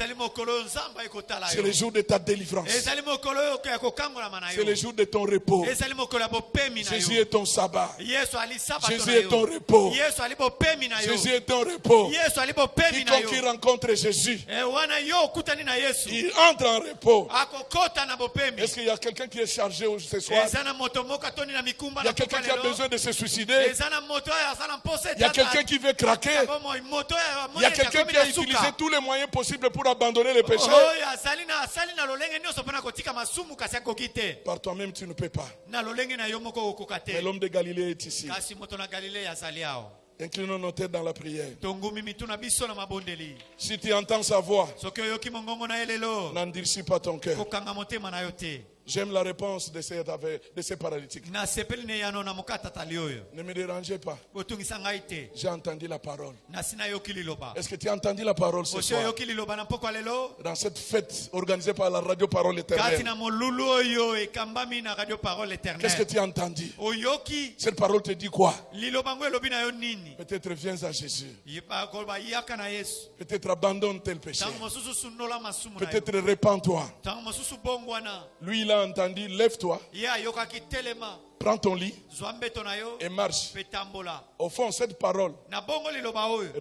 C'est le jour de ta délivrance. C'est le jour de ton repos. Jésus est ton sabbat. Jésus est ton repos. Jésus est ton repos. Quiconque qui rencontre Jésus, il entre en repos. Est-ce qu'il y a quelqu'un qui est chargé ce soir? Il y a quelqu'un qui a besoin de se suicider? Il y a quelqu'un qui veut craquer? Il y a quelqu'un qui a utilisé tous les moyens possibles pour abandonner le péché? Par toi-même, tu ne peux pas. Mais l'homme de Galilée est ici. Inclinons nos têtes dans la prière. Si tu entends sa voix, n'endurcis pas ton cœur. J'aime la réponse de ces paralytiques. Ne me dérangez pas. J'ai entendu la parole. Est-ce que tu as entendu la parole ce soir? Dans cette fête organisée par la radio Parole Éternelle. Qu'est-ce que tu as entendu? Cette parole te dit quoi? Peut-être viens à Jésus. Peut-être abandonne tel péché. Peut-être répands-toi. Lui, il a entendu, lève-toi, prends ton lit et marche. Au fond, cette parole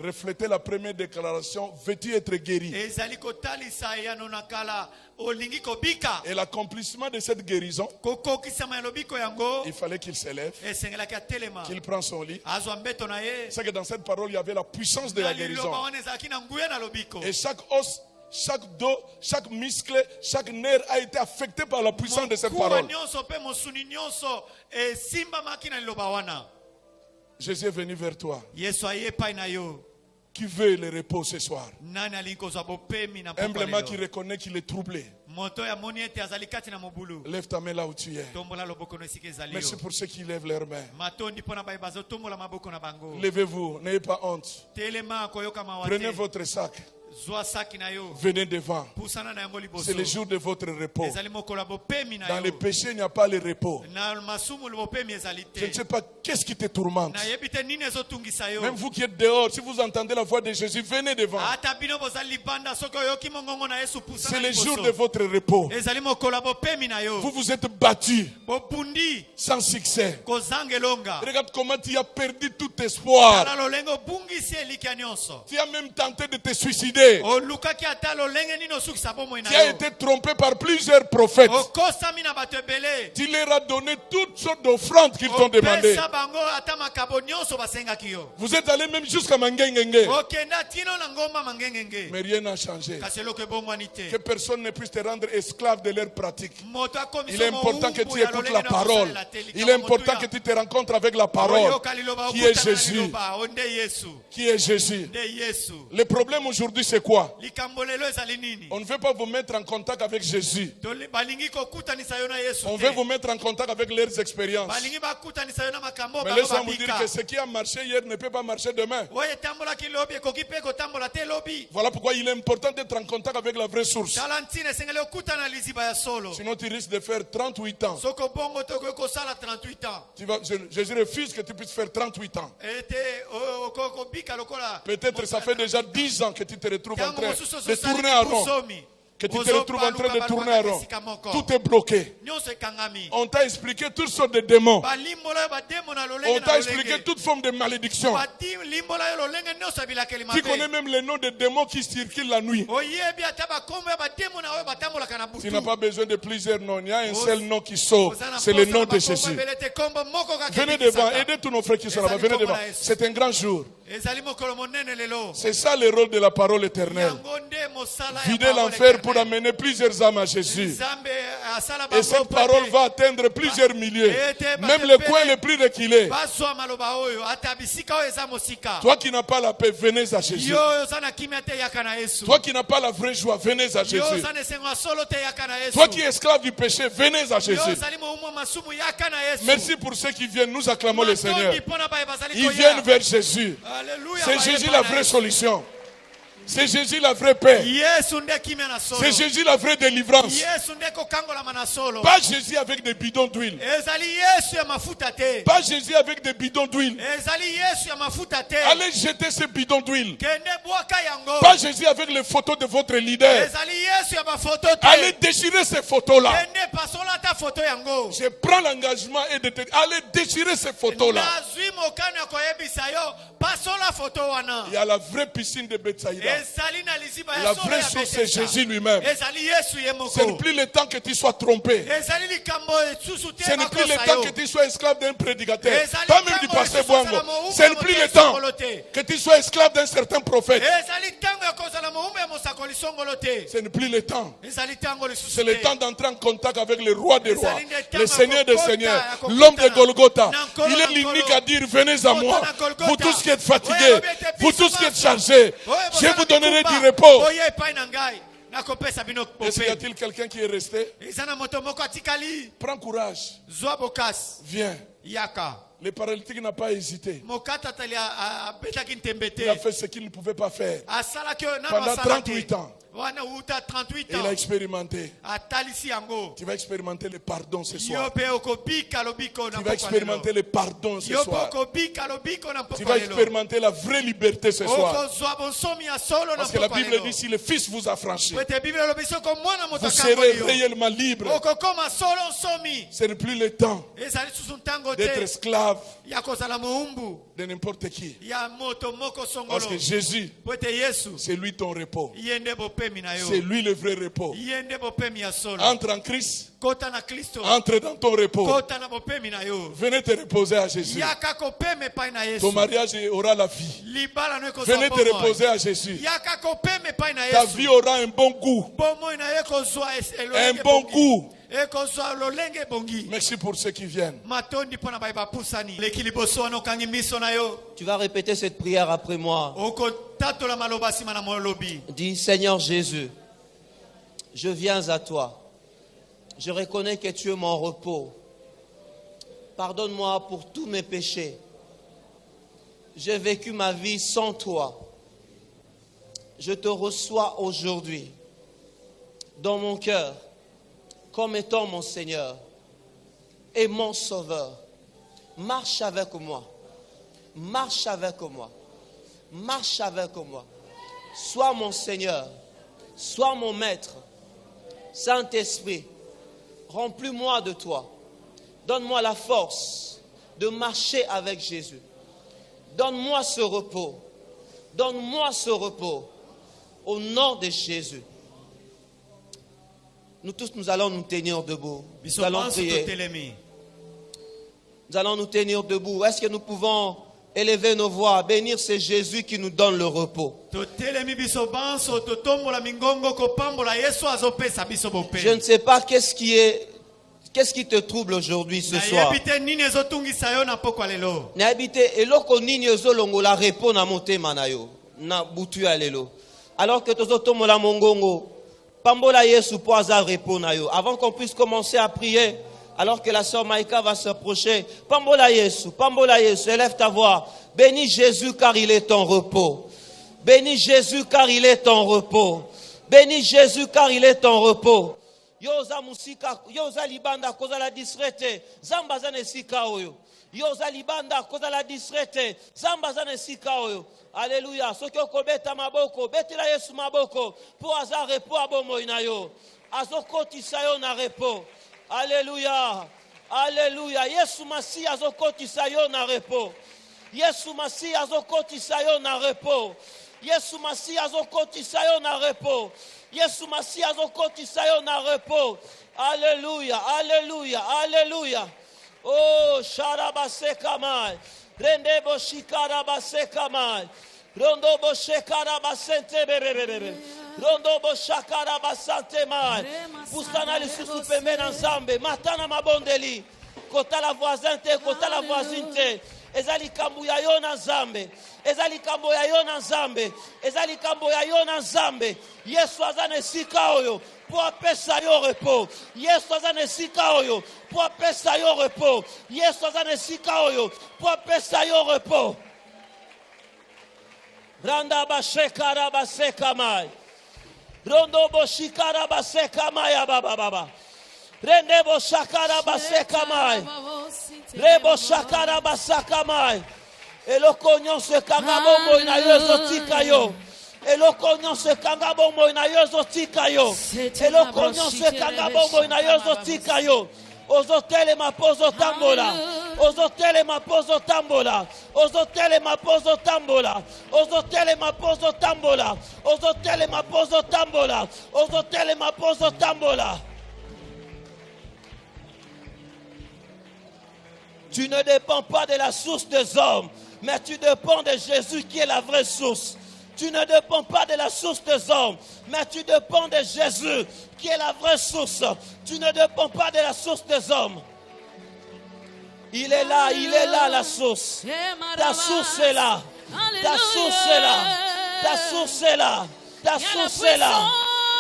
reflétait la première déclaration, veux-tu être guéri? Et l'accomplissement de cette guérison, il fallait qu'il s'élève, qu'il prenne son lit. C'est que dans cette parole, il y avait la puissance de la guérison. Et chaque os, chaque dos, chaque muscle, chaque nerf a été affecté par la puissance de cette parole. Jésus est venu vers toi. Qui veut le repos ce soir? Humblement qui reconnaît qu'il est troublé. Lève ta main là où tu es. Merci pour ceux qui lèvent leurs mains. Levez-vous, n'ayez pas honte. Prenez votre sac. Venez devant. C'est le jour de votre repos. Dans le péché, il n'y a pas le repos. Je ne sais pas qu'est-ce qui te tourmente. Même vous qui êtes dehors, si vous entendez la voix de Jésus, venez devant. C'est le jour de votre repos. Vous vous êtes battus sans succès. Regarde comment tu as perdu tout espoir. Tu as même tenté de te suicider. Tu as été trompé par plusieurs prophètes. Tu leur as donné toutes sortes d'offrandes qu'ils t'ont demandées. Vous êtes allé même jusqu'à Mangengenge. Mais rien n'a changé. Que personne ne puisse te rendre esclave de leurs pratiques. Il est important que tu écoutes la parole. Il est important que tu te rencontres avec la parole. Qui est Jésus? Qui est Jésus? Le problème aujourd'hui, c'est quoi? On ne veut pas vous mettre en contact avec Jésus. On veut vous mettre en contact avec leurs expériences. Mais laissez-moi vous dire que ce qui a marché hier ne peut pas marcher demain. Voilà pourquoi il est important d'être en contact avec la vraie source. Sinon tu risques de faire 38 ans. Jésus refuse que tu puisses faire 38 ans. Peut-être ça fait déjà 10 ans que tu te retrouves en train de tourner en rond. que tu te retrouves en train de tourner en rond. Tout est bloqué. On t'a expliqué toutes sortes de démons. On t'a expliqué toute forme de malédiction. Tu connais même les noms des démons qui circulent la nuit. Tu n'as pas besoin de plusieurs noms. Il y a un seul nom qui sauve. C'est le nom de Jésus. Venez devant. Aidez tous nos frères qui sont là-bas. Venez devant. C'est un grand jour. C'est ça le rôle de la parole éternelle. Vider l'enfer pour amener plusieurs âmes à Jésus. Et cette parole va atteindre plusieurs milieux. Même le coin le plus reculé. Toi qui n'as pas la paix, venez à Jésus. Toi qui n'as pas la vraie joie, venez à Jésus. Toi qui es esclave du péché, venez à Jésus. Merci pour ceux qui viennent. Nous acclamons le Seigneur. Ils viennent vers Jésus. C'est Jésus la vraie solution. C'est Jésus la vraie paix. C'est Jésus la vraie délivrance. Pas Jésus avec des bidons d'huile. Pas Jésus avec des bidons d'huile. Allez jeter ces bidons d'huile. Pas Jésus avec les photos de votre leader. Allez déchirer ces photos-là. Je prends l'engagement et de te... Allez déchirer ces photos-là. Il y a la vraie piscine de Bethsaïda. La vraie chose, c'est Jésus lui-même. Ce n'est plus le temps que tu sois trompé. Ce n'est plus le temps que tu sois esclave d'un prédicateur. Pas même du pasteur Bwango. Ce n'est plus le temps que tu sois esclave d'un certain prophète. Ce n'est plus le temps. C'est le temps d'entrer en contact avec le roi des rois, le Seigneur des seigneurs, l'homme de Golgotha. Il est l'unique à dire, venez à moi, vous tous qui êtes fatigués, vous tous qui êtes chargés, je vous donnerai du repos. Est-ce qu'il y a-t-il quelqu'un qui est resté? Prends courage. Viens. Le paralytique n'a pas hésité. Il a fait ce qu'il ne pouvait pas faire. Pendant 38 ans. Et il a expérimenté. Tu vas expérimenter le pardon ce soir. Tu vas expérimenter le pardon ce soir. Tu vas expérimenter la vraie liberté ce soir. Parce que la Bible dit, si le Fils vous a franchi, vous serez réellement libre. Ce n'est plus le temps d'être esclave de n'importe qui. Parce que Jésus, c'est lui ton repos. C'est lui le vrai repos. Entre en Christ. Entre dans ton repos. Venez te reposer à Jésus. Ton mariage aura la vie. Venez te reposer à Jésus. Ta vie aura un bon goût. Un bon goût. Merci pour ceux qui viennent. Tu vas répéter cette prière après moi. Dis, Seigneur Jésus, je viens à toi. Je reconnais que tu es mon repos. Pardonne-moi pour tous mes péchés. J'ai vécu ma vie sans toi. Je te reçois aujourd'hui dans mon cœur comme étant mon Seigneur et mon Sauveur. Marche avec moi. Marche avec moi. Marche avec moi. Sois mon Seigneur. Sois mon Maître. Saint-Esprit, remplis-moi de toi. Donne-moi la force de marcher avec Jésus. Donne-moi ce repos. Donne-moi ce repos. Au nom de Jésus. Nous tous, nous allons nous tenir debout. Nous allons prier. Nous allons nous tenir debout. Est-ce que nous pouvons élever nos voix, bénir ce Jésus qui nous donne le repos? Je ne sais pas qu'est-ce qui te trouble aujourd'hui ce soir. Alors que tozotomola mongongo, pambola Yesu po aza repos na yo. Avant qu'on puisse commencer à prier, alors que la sœur Maïka va s'approcher, pambola Yesu, élève ta voix. Bénis Jésus car il est ton repos. Bénis Jésus car il est ton repos. Bénis Jésus car il est ton repos. Yoza musika, yoza libanda koza la disrete. Zamba zane sika oyo. Yoza libanda koza la disrete. Zamba zane sika oyo. Alléluia. Soki okobeta maboko, betela Yesu maboko. Po aza repos abomo inayo. Azokotisa yo na repos. Alléluia. Alléluia. Yesu masi azokotisa yo na repos. Yesu masi azokotisa yo na repos. Yesu masi azokotisa yo na repos. Yesu masi azokotisa yo na repos. Alléluia. Alléluia. Alléluia. Oh, sharabasekamai. Rendebo shikarabasekamai. Rondobo shekarabasente bebebebe. Rondobo shakarabasante mai. Pustana lisusu pembeni nzambe. Matana mabondeli. Kota la voisin te, kota la voisine te. Ezali kambu ya yo na nzambe. Ezali kambo ya yo na nzambe. Ezali kambo ya yo na nzambe. Yesu azana esika oyo. Po apesa yo repos. Yesu azana esika oyo. Po apesa yo repos. Yesu azana esika oyo. Po apesa yo repos. Randa bashekara baseka mai. Rondo boshikara baseka mai baba baba. Rende boshakara baseka mai. Rebo shakara basaka mai. Eloko nyonso kanga bombo ina yozo tika yo. Eloko nyonso kanga bombo ina yozo tika yo. Eloko nyonso kanga bombo ina yozo tika yo. Ozotele mapozo tambola. Ozotele mapozo tambola. Ozotele mapozo tambola. Ozotele mapozo tambola. Ozotele mapozo tambola. Ozotele mapozo tambola. Tu ne dépends pas de la source des hommes, mais tu dépends de Jésus qui est la vraie source. Tu ne dépends pas de la source des hommes, mais tu dépends de Jésus qui est la vraie source. Tu ne dépends pas de la source des hommes. Il est là la source. Ta source est là. Ta source est là. Ta source est là. Ta source est là.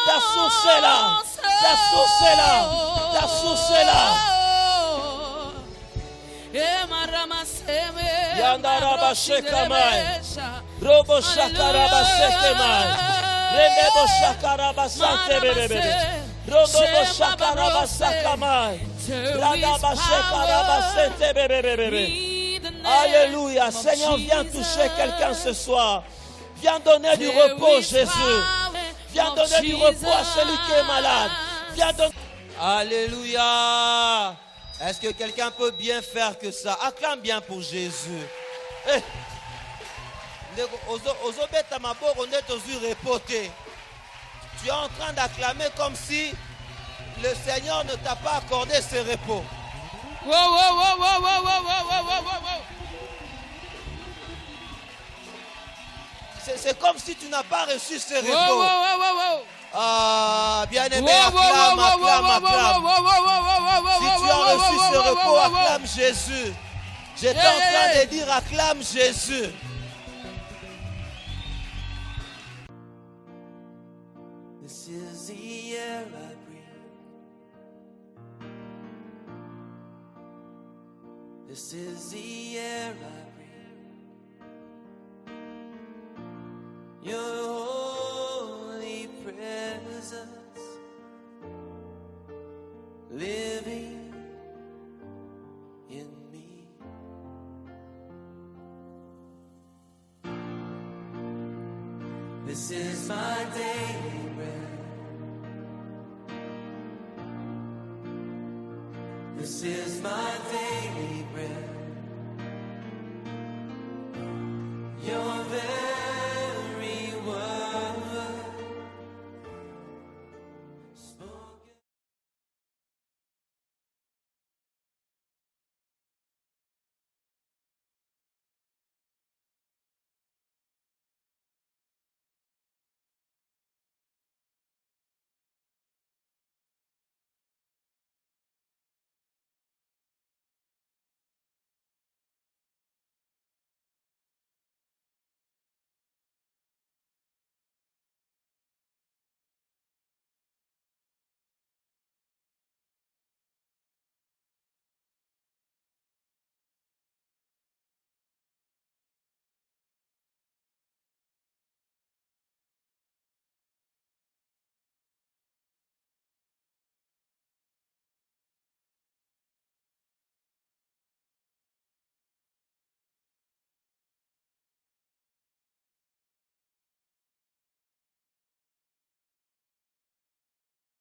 Ta source est là. Ta source est là. Ta source est là. Yandara shekamai. Robo shakaraba sekemai. Rendebo shakaraba sante bebebe. Robo shakaraba sakamai. Radaba shakaraba sente bebebe. Alléluia. Seigneur, viens toucher quelqu'un ce soir. Viens donner du repos, Jésus. Viens donner du repos à celui qui est malade. Viens donner. Alléluia. Est-ce que quelqu'un peut bien faire que ça? Acclame bien pour Jésus. Hey. Tu es en train d'acclamer comme si le Seigneur ne t'a pas accordé ce repos. C'est comme si tu n'as pas reçu ce repos. Ah, bien-aimé, acclame, acclame, acclame. Si tu as reçu ce repos, acclame Jésus. J'étais en train de dire, acclame Jésus. This is the air I breathe. This is the air I breathe. Your holy presence living in me. This is my daily bread. This is my daily